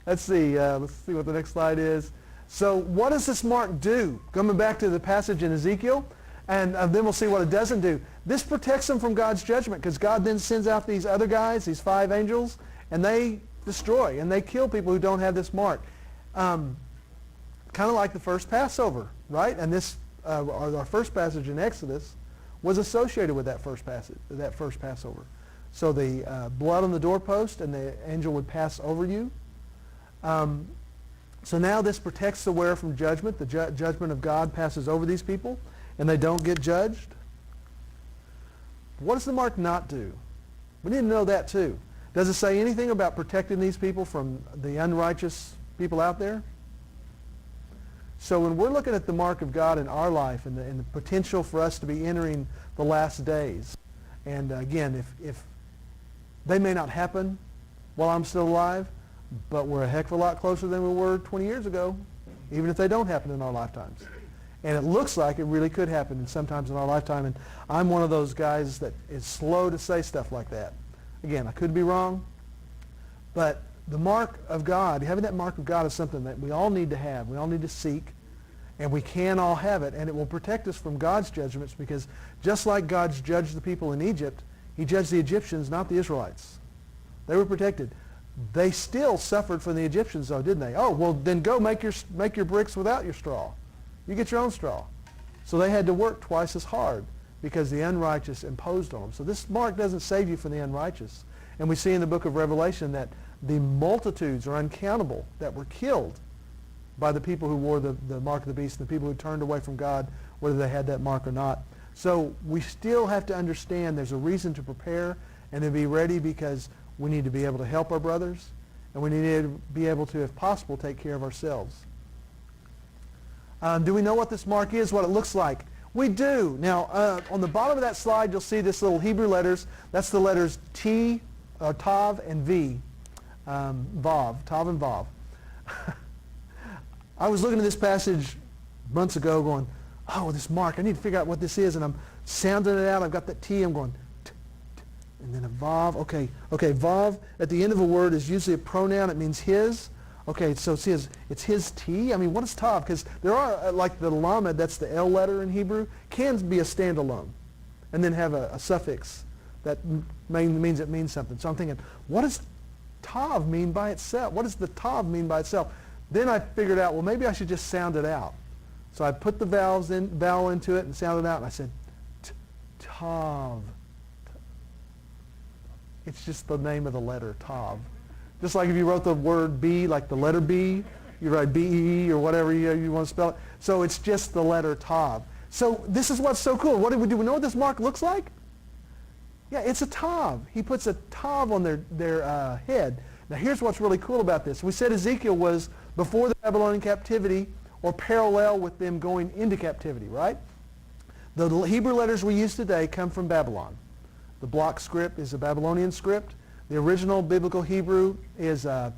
Let's see what the next slide is. So what does this mark do? Coming back to the passage in Ezekiel, and then we'll see what it doesn't do. This protects them from God's judgment, because God then sends out these other guys, these 5 angels, and they destroy and they kill people who don't have this mark. Kind of like the first Passover, right? And this, our first passage in Exodus was associated with that first Passover. So the blood on the doorpost, and the angel would pass over you. So now this protects the wearer from judgment. The judgment of God passes over these people, and they don't get judged. What does the mark not do? We need to know that too. Does it say anything about protecting these people from the unrighteous people out there? So when we're looking at the mark of God in our life, and the potential for us to be entering the last days, and again, if they may not happen while I'm still alive, but we're a heck of a lot closer than we were 20 years ago, even if they don't happen in our lifetimes. And it looks like it really could happen sometimes in our lifetime, and I'm one of those guys that is slow to say stuff like that. Again, I could be wrong, but the mark of God, having that mark of God is something that we all need to have. We all need to seek, and we can all have it, and it will protect us from God's judgments, because just like God's judged the people in Egypt, he judged the Egyptians, not the Israelites. They were protected. They still suffered from the Egyptians, though, didn't they? Oh, well, then go make your bricks without your straw. You get your own straw. So they had to work twice as hard, because the unrighteous imposed on them. So this mark doesn't save you from the unrighteous. And we see in the book of Revelation that the multitudes are uncountable that were killed by the people who wore the mark of the beast, and the people who turned away from God, whether they had that mark or not. So we still have to understand there's a reason to prepare and to be ready, because we need to be able to help our brothers, and we need to be able to, if possible, take care of ourselves. Do we know what this mark is, what it looks like? We do. Now, on the bottom of that slide, you'll see this little Hebrew letters. That's the letters T, Tav, and V. Vav, Tav and Vav. I was looking at this passage months ago going, oh, this mark, I need to figure out what this is, and I'm sounding it out. I've got that T, I'm going, and then a Vav. Okay, Vav at the end of a word is usually a pronoun. It means his. Okay, so it's his T. I mean, what is Tav? Because there are, like the Lamed, that's the L letter in Hebrew, can be a standalone, and then have a suffix that means it means something. So I'm thinking, what does Tav mean by itself? What does the Tav mean by itself? Then I figured out, well, maybe I should just sound it out. So I put the vowel into it and sounded it out, and I said, Tav. It's just the name of the letter, Tav. Just like if you wrote the word B, like the letter B, you write B-E-E or whatever you want to spell it. So it's just the letter Tav. So this is what's so cool. What do we do? We know what this mark looks like? Yeah, it's a Tav. He puts a Tav on their head. Now here's what's really cool about this. We said Ezekiel was before the Babylonian captivity, or parallel with them going into captivity, right? The Hebrew letters we use today come from Babylon. The block script is a Babylonian script. The original biblical Hebrew is a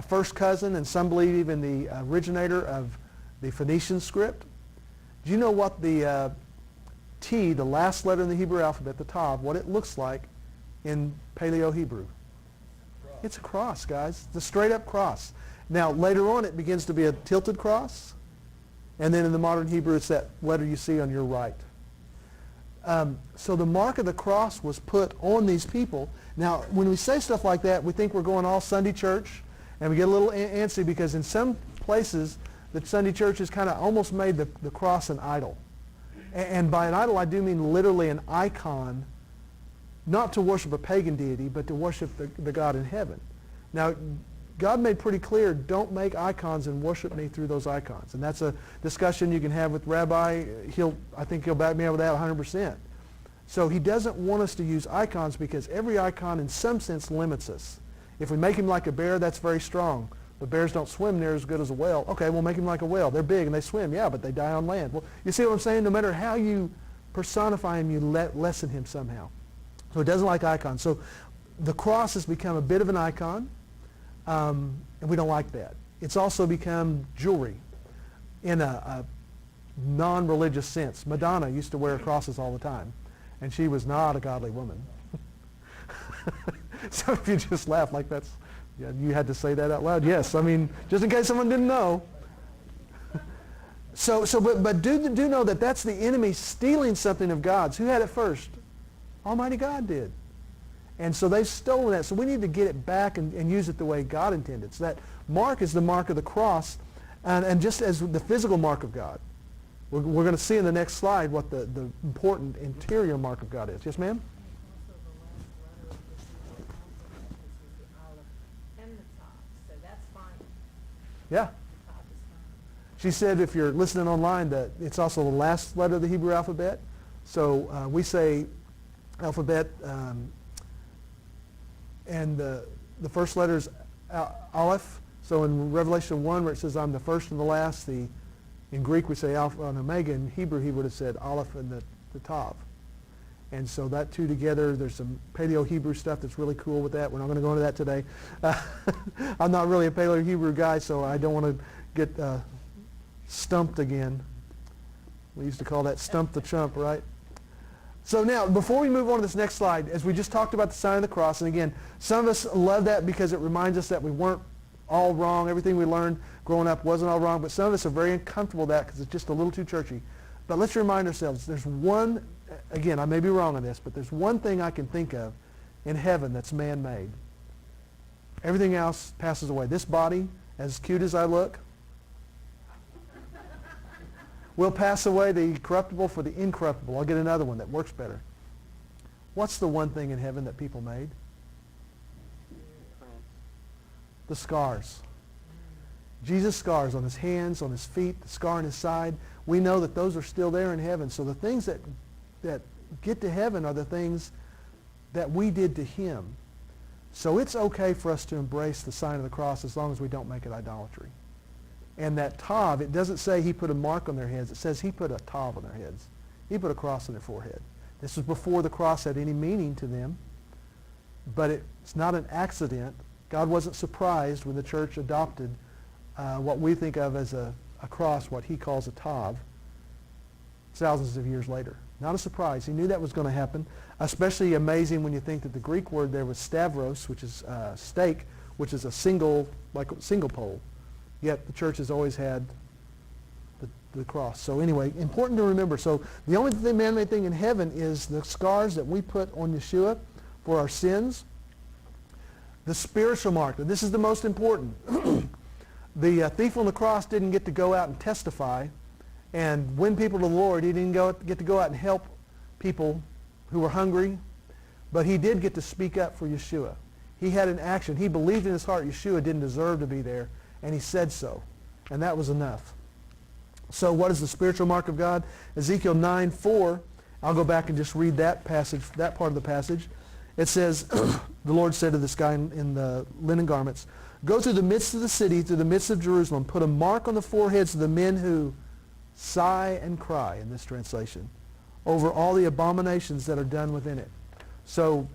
first cousin, and some believe even the originator of the Phoenician script. Do you know what the T, the last letter in the Hebrew alphabet, the Tav, what it looks like in Paleo-Hebrew? It's a cross, guys. It's a straight-up cross. Now, later on, it begins to be a tilted cross. And then in the modern Hebrew, it's that letter you see on your right. So the mark of the cross was put on these people. Now, when we say stuff like that, we think we're going all Sunday church, and we get a little antsy because in some places, the Sunday church has kind of almost made the cross an idol. And by an idol, I do mean literally an icon, not to worship a pagan deity, but to worship the God in heaven. Now, God made pretty clear, don't make icons and worship me through those icons. And that's a discussion you can have with Rabbi. I think he'll back me up with that 100%. So he doesn't want us to use icons because every icon in some sense limits us. If we make him like a bear, that's very strong. But bears don't swim near as good as a whale. Okay, we'll make him like a whale. They're big and they swim, yeah, but they die on land. Well, you see what I'm saying? No matter how you personify him, you lessen him somehow. So he doesn't like icons. So the cross has become a bit of an icon. And we don't like that. It's also become jewelry in a non-religious sense. Madonna used to wear crosses all the time, and she was not a godly woman. So if you just laugh like that's, yeah, you had to say that out loud. Yes, I mean, just in case someone didn't know. But do know that that's the enemy stealing something of God's. Who had it first? Almighty God did. And so they've stolen that. So we need to get it back and use it the way God intended. So that mark is the mark of the cross, and just as the physical mark of God. We're going to see in the next slide what the important interior mark of God is. Yes, ma'am? Yeah. She said if you're listening online that it's also the last letter of the Hebrew alphabet. So we say alphabet, and the first letter is Aleph. So in Revelation 1 where it says I'm the first and the last, in Greek we say Alpha and Omega. In Hebrew he would have said Aleph and the Tav. And so that two together, there's some Paleo-Hebrew stuff that's really cool with that. We're not going to go into that today. I'm not really a Paleo-Hebrew guy, so I don't want to get stumped again. We used to call that stump the chump, right? So now, before we move on to this next slide, as we just talked about the sign of the cross, and again, some of us love that because it reminds us that we weren't all wrong. Everything we learned growing up wasn't all wrong, but some of us are very uncomfortable with that because it's just a little too churchy. But let's remind ourselves, there's one, again, I may be wrong on this, but there's one thing I can think of in heaven that's man-made. Everything else passes away. This body, as cute as I look, will pass away, the corruptible for the incorruptible. I'll get another one that works better. What's the one thing in heaven that people made? The scars. Jesus' scars on his hands, on his feet, the scar on his side, we know that those are still there in heaven. So the things that get to heaven are the things that we did to him. So it's okay for us to embrace the sign of the cross as long as we don't make it idolatry. And that tav, it doesn't say he put a mark on their heads. It says he put a tav on their heads. He put a cross on their forehead. This was before the cross had any meaning to them. But it's not an accident. God wasn't surprised when the church adopted what we think of as a cross, what he calls a tav, thousands of years later. Not a surprise. He knew that was going to happen. Especially amazing when you think that the Greek word there was stavros, which is stake, which is a single pole. Yet the church has always had the cross. So anyway, important to remember. So the only man-made thing in heaven is the scars that we put on Yeshua for our sins. The spiritual mark. This is the most important. The thief on the cross didn't get to go out and testify and win people to the Lord. He didn't get to go out and help people who were hungry, but he did get to speak up for Yeshua. He had an action. He believed in his heart Yeshua didn't deserve to be there, and he said so, and that was enough. So what is the spiritual mark of God? Ezekiel 9:4. I'll go back and just read that passage, that part of the passage. It says, the Lord said to this guy in the linen garments, "Go through the midst of the city, through the midst of Jerusalem, put a mark on the foreheads of the men who sigh and cry," in this translation, "over all the abominations that are done within it." So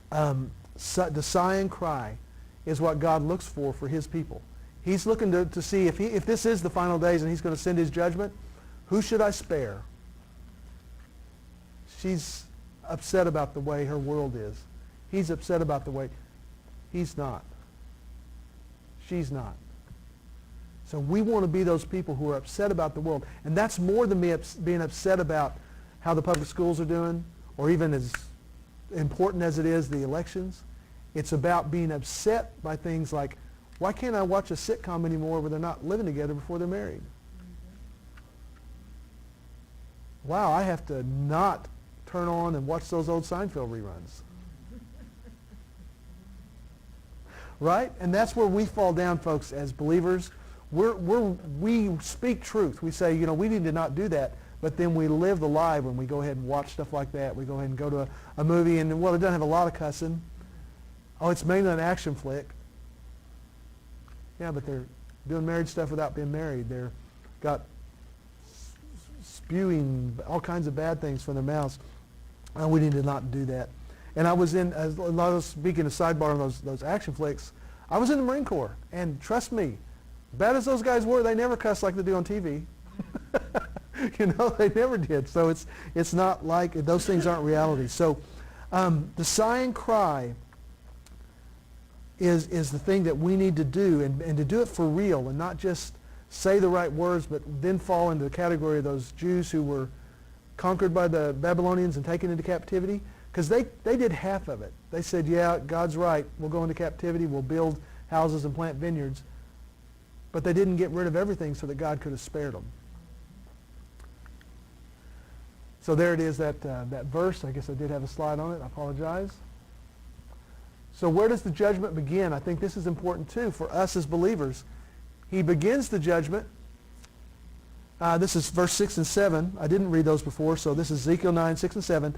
the sigh and cry is what God looks for his people. He's looking to see if this is the final days and he's going to send his judgment, who should I spare? She's upset about the way her world is. He's upset about the way. He's not. She's not. So we want to be those people who are upset about the world. And that's more than being upset about how the public schools are doing, or even as important as it is, the elections. It's about being upset by things like, why can't I watch a sitcom anymore where they're not living together before they're married? Wow, I have to not turn on and watch those old Seinfeld reruns. Right? And that's where we fall down, folks, as believers. We speak truth. We say, we need to not do that. But then we live the lie when we go ahead and watch stuff like that. We go ahead and go to a movie, and, well, it doesn't have a lot of cussing. Oh, it's mainly an action flick. Yeah, but they're doing married stuff without being married. They're got spewing all kinds of bad things from their mouths. We need to not do that. And I was speaking a sidebar on those action flicks. I was in the Marine Corps, and trust me, bad as those guys were, they never cuss like they do on TV. They never did. So it's not like those things aren't reality. So the sigh and cry is the thing that we need to do, and to do it for real, and not just say the right words, but then fall into the category of those Jews who were conquered by the Babylonians and taken into captivity. Because they did half of it. They said, yeah, God's right. We'll go into captivity. We'll build houses and plant vineyards. But they didn't get rid of everything so that God could have spared them. So there it is, that verse. I guess I did have a slide on it. I apologize. So where does the judgment begin? I think this is important too for us as believers. He begins the judgment. This is verse 6 and 7. I didn't read those before, so this is Ezekiel 9, 6 and 7.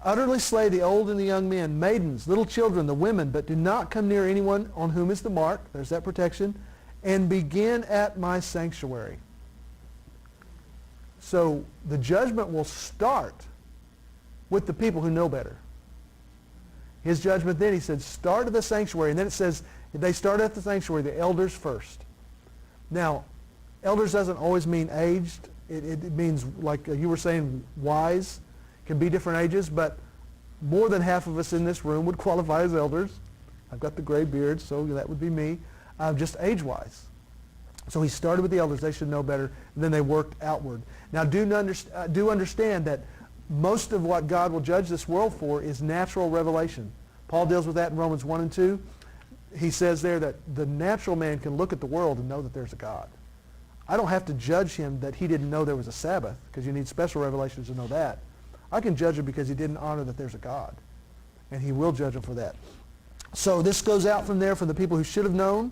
"Utterly slay the old and the young men, maidens, little children, the women, but do not come near anyone on whom is the mark," there's that protection, "and begin at my sanctuary." So the judgment will start with the people who know better. His judgment then, he said, start at the sanctuary. And then it says, they start at the sanctuary, the elders first. Now, elders doesn't always mean aged. It means, like you were saying, wise. Can be different ages, but more than half of us in this room would qualify as elders. I've got the gray beard, so that would be me, just age-wise. So he started with the elders. They should know better. And then they worked outward. Now, do understand that most of what God will judge this world for is natural revelation. Paul deals with that in Romans 1 and 2. He says there that the natural man can look at the world and know that there's a God. I don't have to judge him that he didn't know there was a Sabbath, because you need special revelations to know that. I can judge him because he didn't honor that there's a God. And he will judge him for that. So this goes out from there for the people who should have known.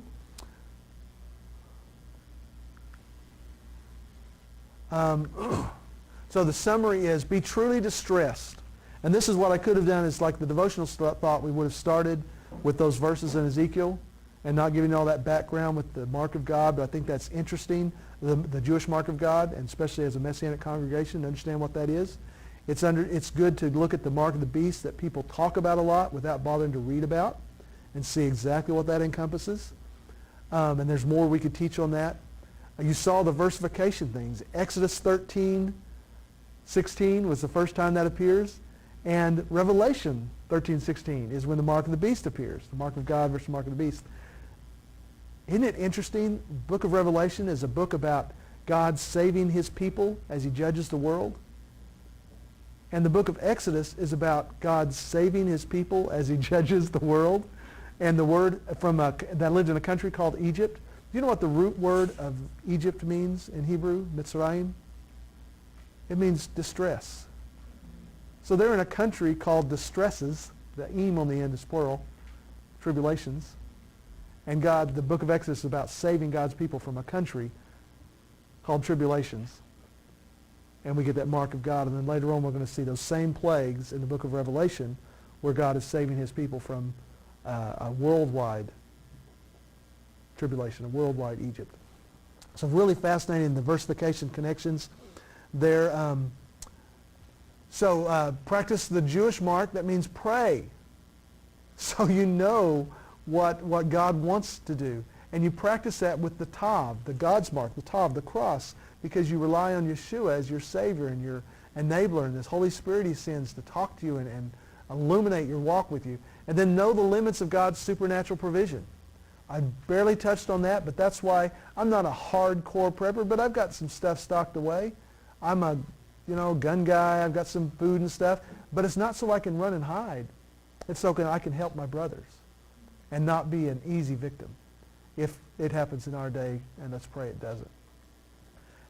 So the summary is, be truly distressed. And this is what I could have done, is like the devotional thought, we would have started with those verses in Ezekiel and not giving all that background with the mark of God, but I think that's interesting, the Jewish mark of God, and especially as a Messianic congregation, to understand what that is. It's good to look at the mark of the beast that people talk about a lot without bothering to read about and see exactly what that encompasses. And there's more we could teach on that. You saw the versification things. Exodus 13:16 was the first time that appears. And Revelation 13:16 is when the mark of the beast appears. The mark of God versus the mark of the beast. Isn't it interesting? The book of Revelation is a book about God saving his people as he judges the world. And the book of Exodus is about God saving his people as he judges the world. And the word that lived in a country called Egypt. Do you know what the root word of Egypt means in Hebrew, Mitzrayim? It means distress. So they're in a country called distresses. The im on the end is plural, tribulations. And God, the book of Exodus is about saving God's people from a country called tribulations. And we get that mark of God. And then later on we're going to see those same plagues in the book of Revelation where God is saving his people from a worldwide tribulation, a worldwide Egypt. So really fascinating, the versification connections there. Practice the Jewish mark. That means pray. So you know what God wants to do. And you practice that with the Tav, the God's mark, the Tav, the cross, because you rely on Yeshua as your Savior and your enabler, and this Holy Spirit he sends to talk to you and illuminate your walk with you. And then know the limits of God's supernatural provision. I barely touched on that, but that's why I'm not a hardcore prepper, but I've got some stuff stocked away. I'm a gun guy. I've got some food and stuff, but it's not so I can run and hide. It's so I can help my brothers and not be an easy victim if it happens in our day, and let's pray it doesn't.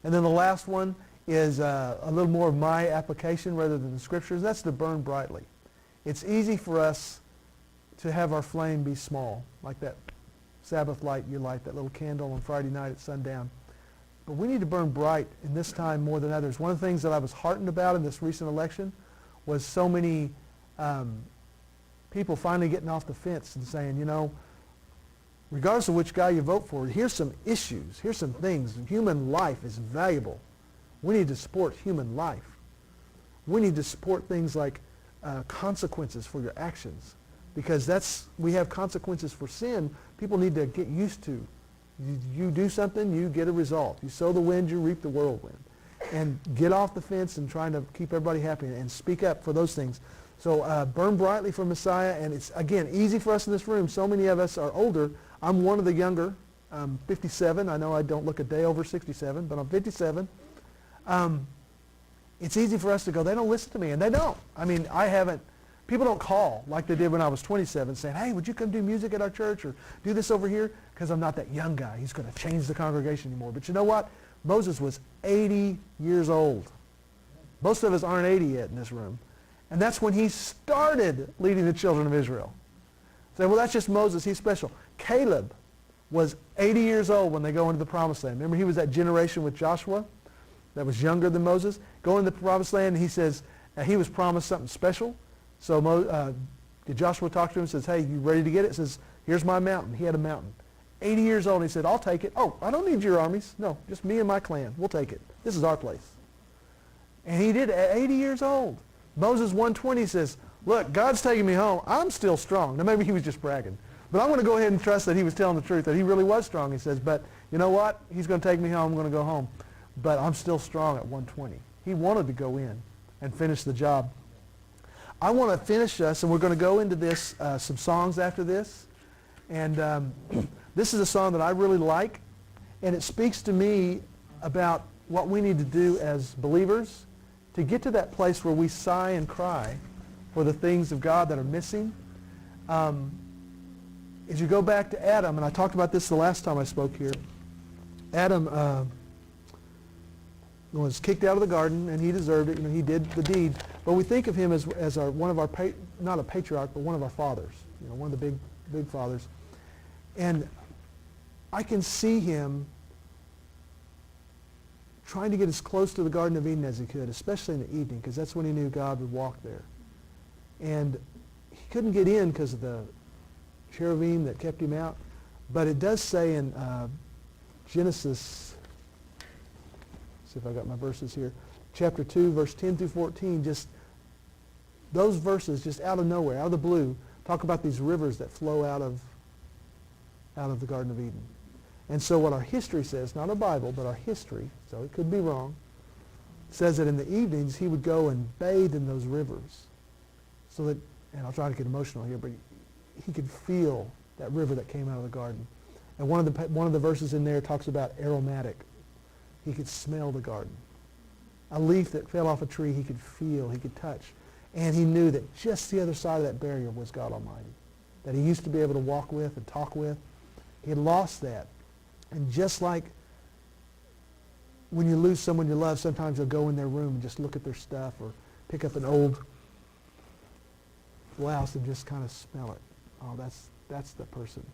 And then the last one is a little more of my application rather than the scriptures. That's to burn brightly. It's easy for us to have our flame be small, like that Sabbath light you light, that little candle on Friday night at sundown. But we need to burn bright in this time more than others. One of the things that I was heartened about in this recent election was so many people finally getting off the fence and saying, regardless of which guy you vote for, here's some issues, here's some things. Human life is valuable. We need to support human life. We need to support things like consequences for your actions, because we have consequences for sin. People need to get used to. You do something, you get a result. You sow the wind, you reap the whirlwind. And get off the fence and trying to keep everybody happy and speak up for those things. So burn brightly for Messiah. And it's, again, easy for us in this room. So many of us are older. I'm one of the younger. I'm 57. I know I don't look a day over 67, but I'm 57. It's easy for us to go, they don't listen to me. And they don't. I mean, people don't call like they did when I was 27 saying, hey, would you come do music at our church or do this over here? Because I'm not that young guy. He's going to change the congregation anymore. But you know what? Moses was 80 years old. Most of us aren't 80 yet in this room. And that's when he started leading the children of Israel. Say, well, that's just Moses. He's special. Caleb was 80 years old when they go into the Promised Land. Remember, he was that generation with Joshua that was younger than Moses. Going to the Promised Land, and he says he was promised something special. So did Joshua talk to him and says, hey, you ready to get it? He says, here's my mountain. He had a mountain. 80 years old, and he said, I'll take it. Oh, I don't need your armies. No, just me and my clan. We'll take it. This is our place. And he did at 80 years old. Moses 1:20 says, look, God's taking me home. I'm still strong. Now, maybe he was just bragging. But I'm going to go ahead and trust that he was telling the truth, that he really was strong. He says, but you know what? He's going to take me home. I'm going to go home. But I'm still strong at 1:20. He wanted to go in and finish the job. I want to finish us, and we're going to go into this, some songs after this. And this is a song that I really like, and it speaks to me about what we need to do as believers to get to that place where we sigh and cry for the things of God that are missing. As you go back to Adam, and I talked about this the last time I spoke here, Adam was kicked out of the garden, and he deserved it. He did the deed. But we think of him as one of our, not a patriarch, but one of our fathers. One of the big fathers. And I can see him trying to get as close to the Garden of Eden as he could, especially in the evening, because that's when he knew God would walk there. And he couldn't get in because of the cherubim that kept him out. But it does say in Genesis, see if I got my verses here, chapter 2, verse 10 through 14, just those verses just out of nowhere, out of the blue, talk about these rivers that flow out of the Garden of Eden. And so what our history says, not our Bible, but our history, so it could be wrong, says that in the evenings he would go and bathe in those rivers. So that, and I'll try to get emotional here, but he could feel that river that came out of the garden. And one of the verses in there talks about aromatic. He could smell the garden. A leaf that fell off a tree he could feel, he could touch. And he knew that just the other side of that barrier was God Almighty, that he used to be able to walk with and talk with. He had lost that. And just like when you lose someone you love, sometimes you'll go in their room and just look at their stuff or pick up an old blouse and just kind of smell it. Oh, that's the person.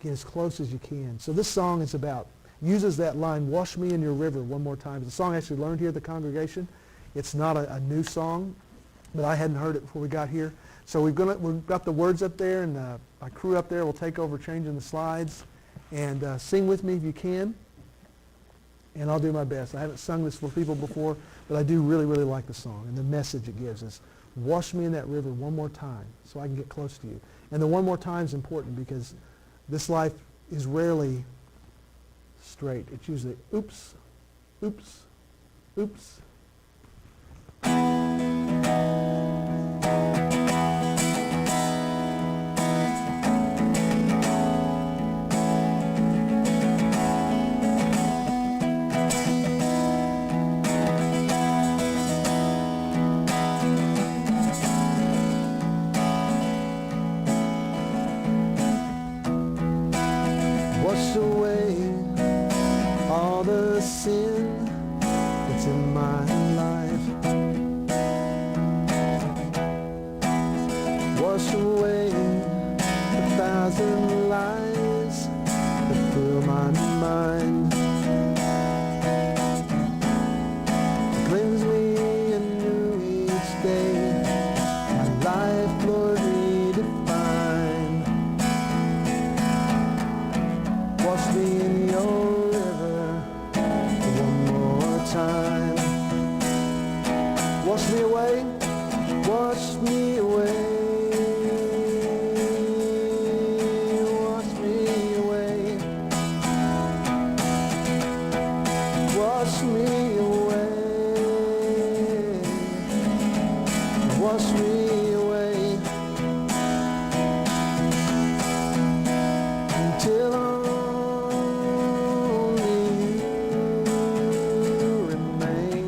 Get as close as you can. So this song is about, uses that line, wash me in your river, one more time. It's a song I actually learned here at the congregation. It's not a new song, but I hadn't heard it before we got here. So we've got the words up there, and my crew up there will take over changing the slides. And sing with me if you can. And I'll do my best. I haven't sung this for people before, but I do really, really like the song. And the message it gives is, wash me in that river one more time so I can get close to you. And the one more time is important because this life is rarely straight. It's usually oops, oops, oops. Wash away all the sin that's in my life. Wash away 1,000 lies that fill my mind. Cleanse me anew each day, my life, Lord, redefine. Wash me in your river one more time. Wash me away, wash me away. Wash me away. Wash me away. Wash me away. Until only you remain.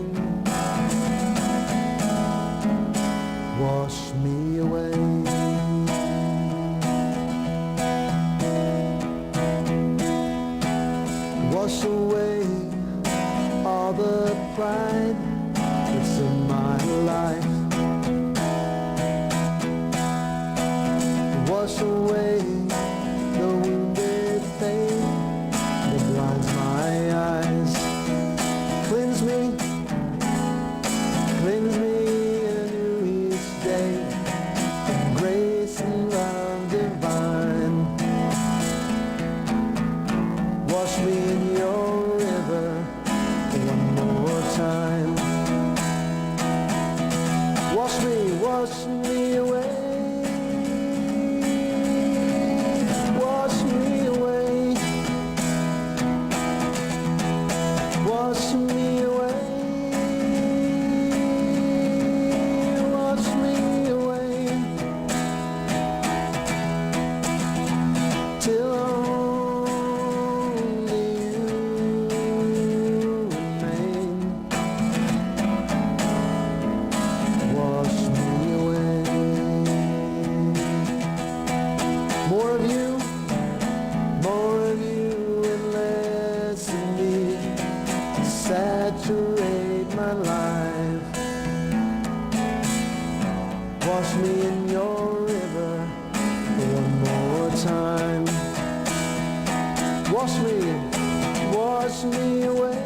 Wash me away. Wash away all the pride that's in my life. Wash away the wounded faith that blinds my eyes. Cleanse me anew each day in grace and love divine. Wash me in your river one more time. Wash me away. Wash me away. Wash me away. Wash me away. Till only you remain. Wash me away. More of you, and less of me. Saturate my life. Wash me in your river one more time. Wash me away.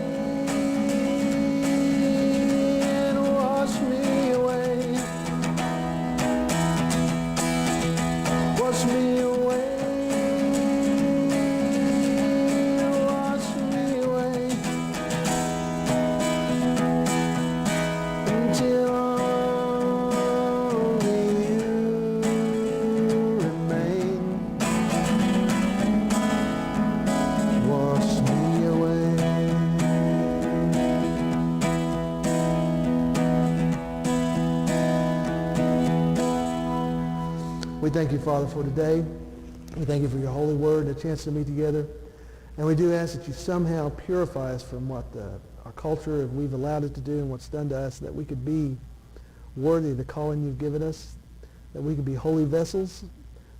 We thank you, Father, for today. We thank you for your holy word and a chance to meet together. And we do ask that you somehow purify us from what our culture, if we've allowed it to do, and what's done to us, that we could be worthy of the calling you've given us, that we could be holy vessels,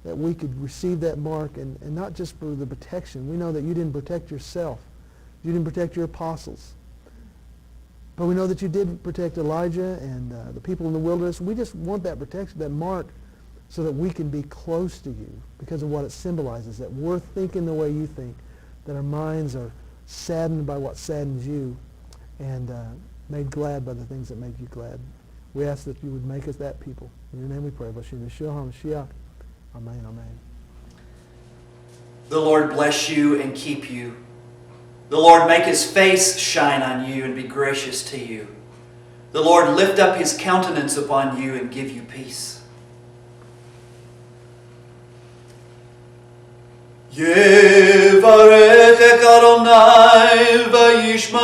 that we could receive that mark, and not just for the protection. We know that you didn't protect yourself. You didn't protect your apostles. But we know that you did protect Elijah and the people in the wilderness. We just want that protection, that mark, so that we can be close to you because of what it symbolizes, that we're thinking the way you think, that our minds are saddened by what saddens you, and made glad by the things that make you glad. We ask that you would make us that people. In your name we pray. B'Shem Yeshua HaMashiach. Amen, amen. The Lord bless you and keep you. The Lord make his face shine on you and be gracious to you. The Lord lift up his countenance upon you and give you peace. Yevarechek Adonai v'yishmarecha.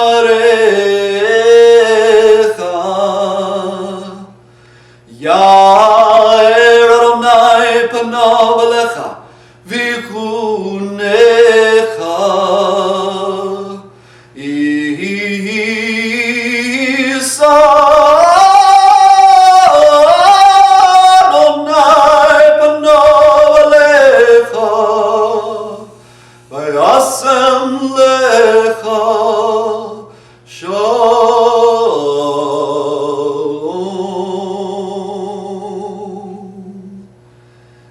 Yair Adonai panav alecha v'yichunecha. Isa Adonai panav alecha v'yasem lecha shalom.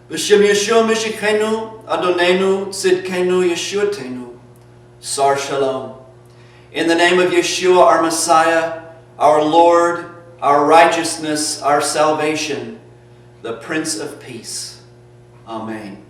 B'shem Yeshua Mishikenu Adonenu Tzidkenu Yeshuatenu Sar Shalom. In the name of Yeshua, our Messiah, our Lord, our righteousness, our salvation, the Prince of Peace. Amen.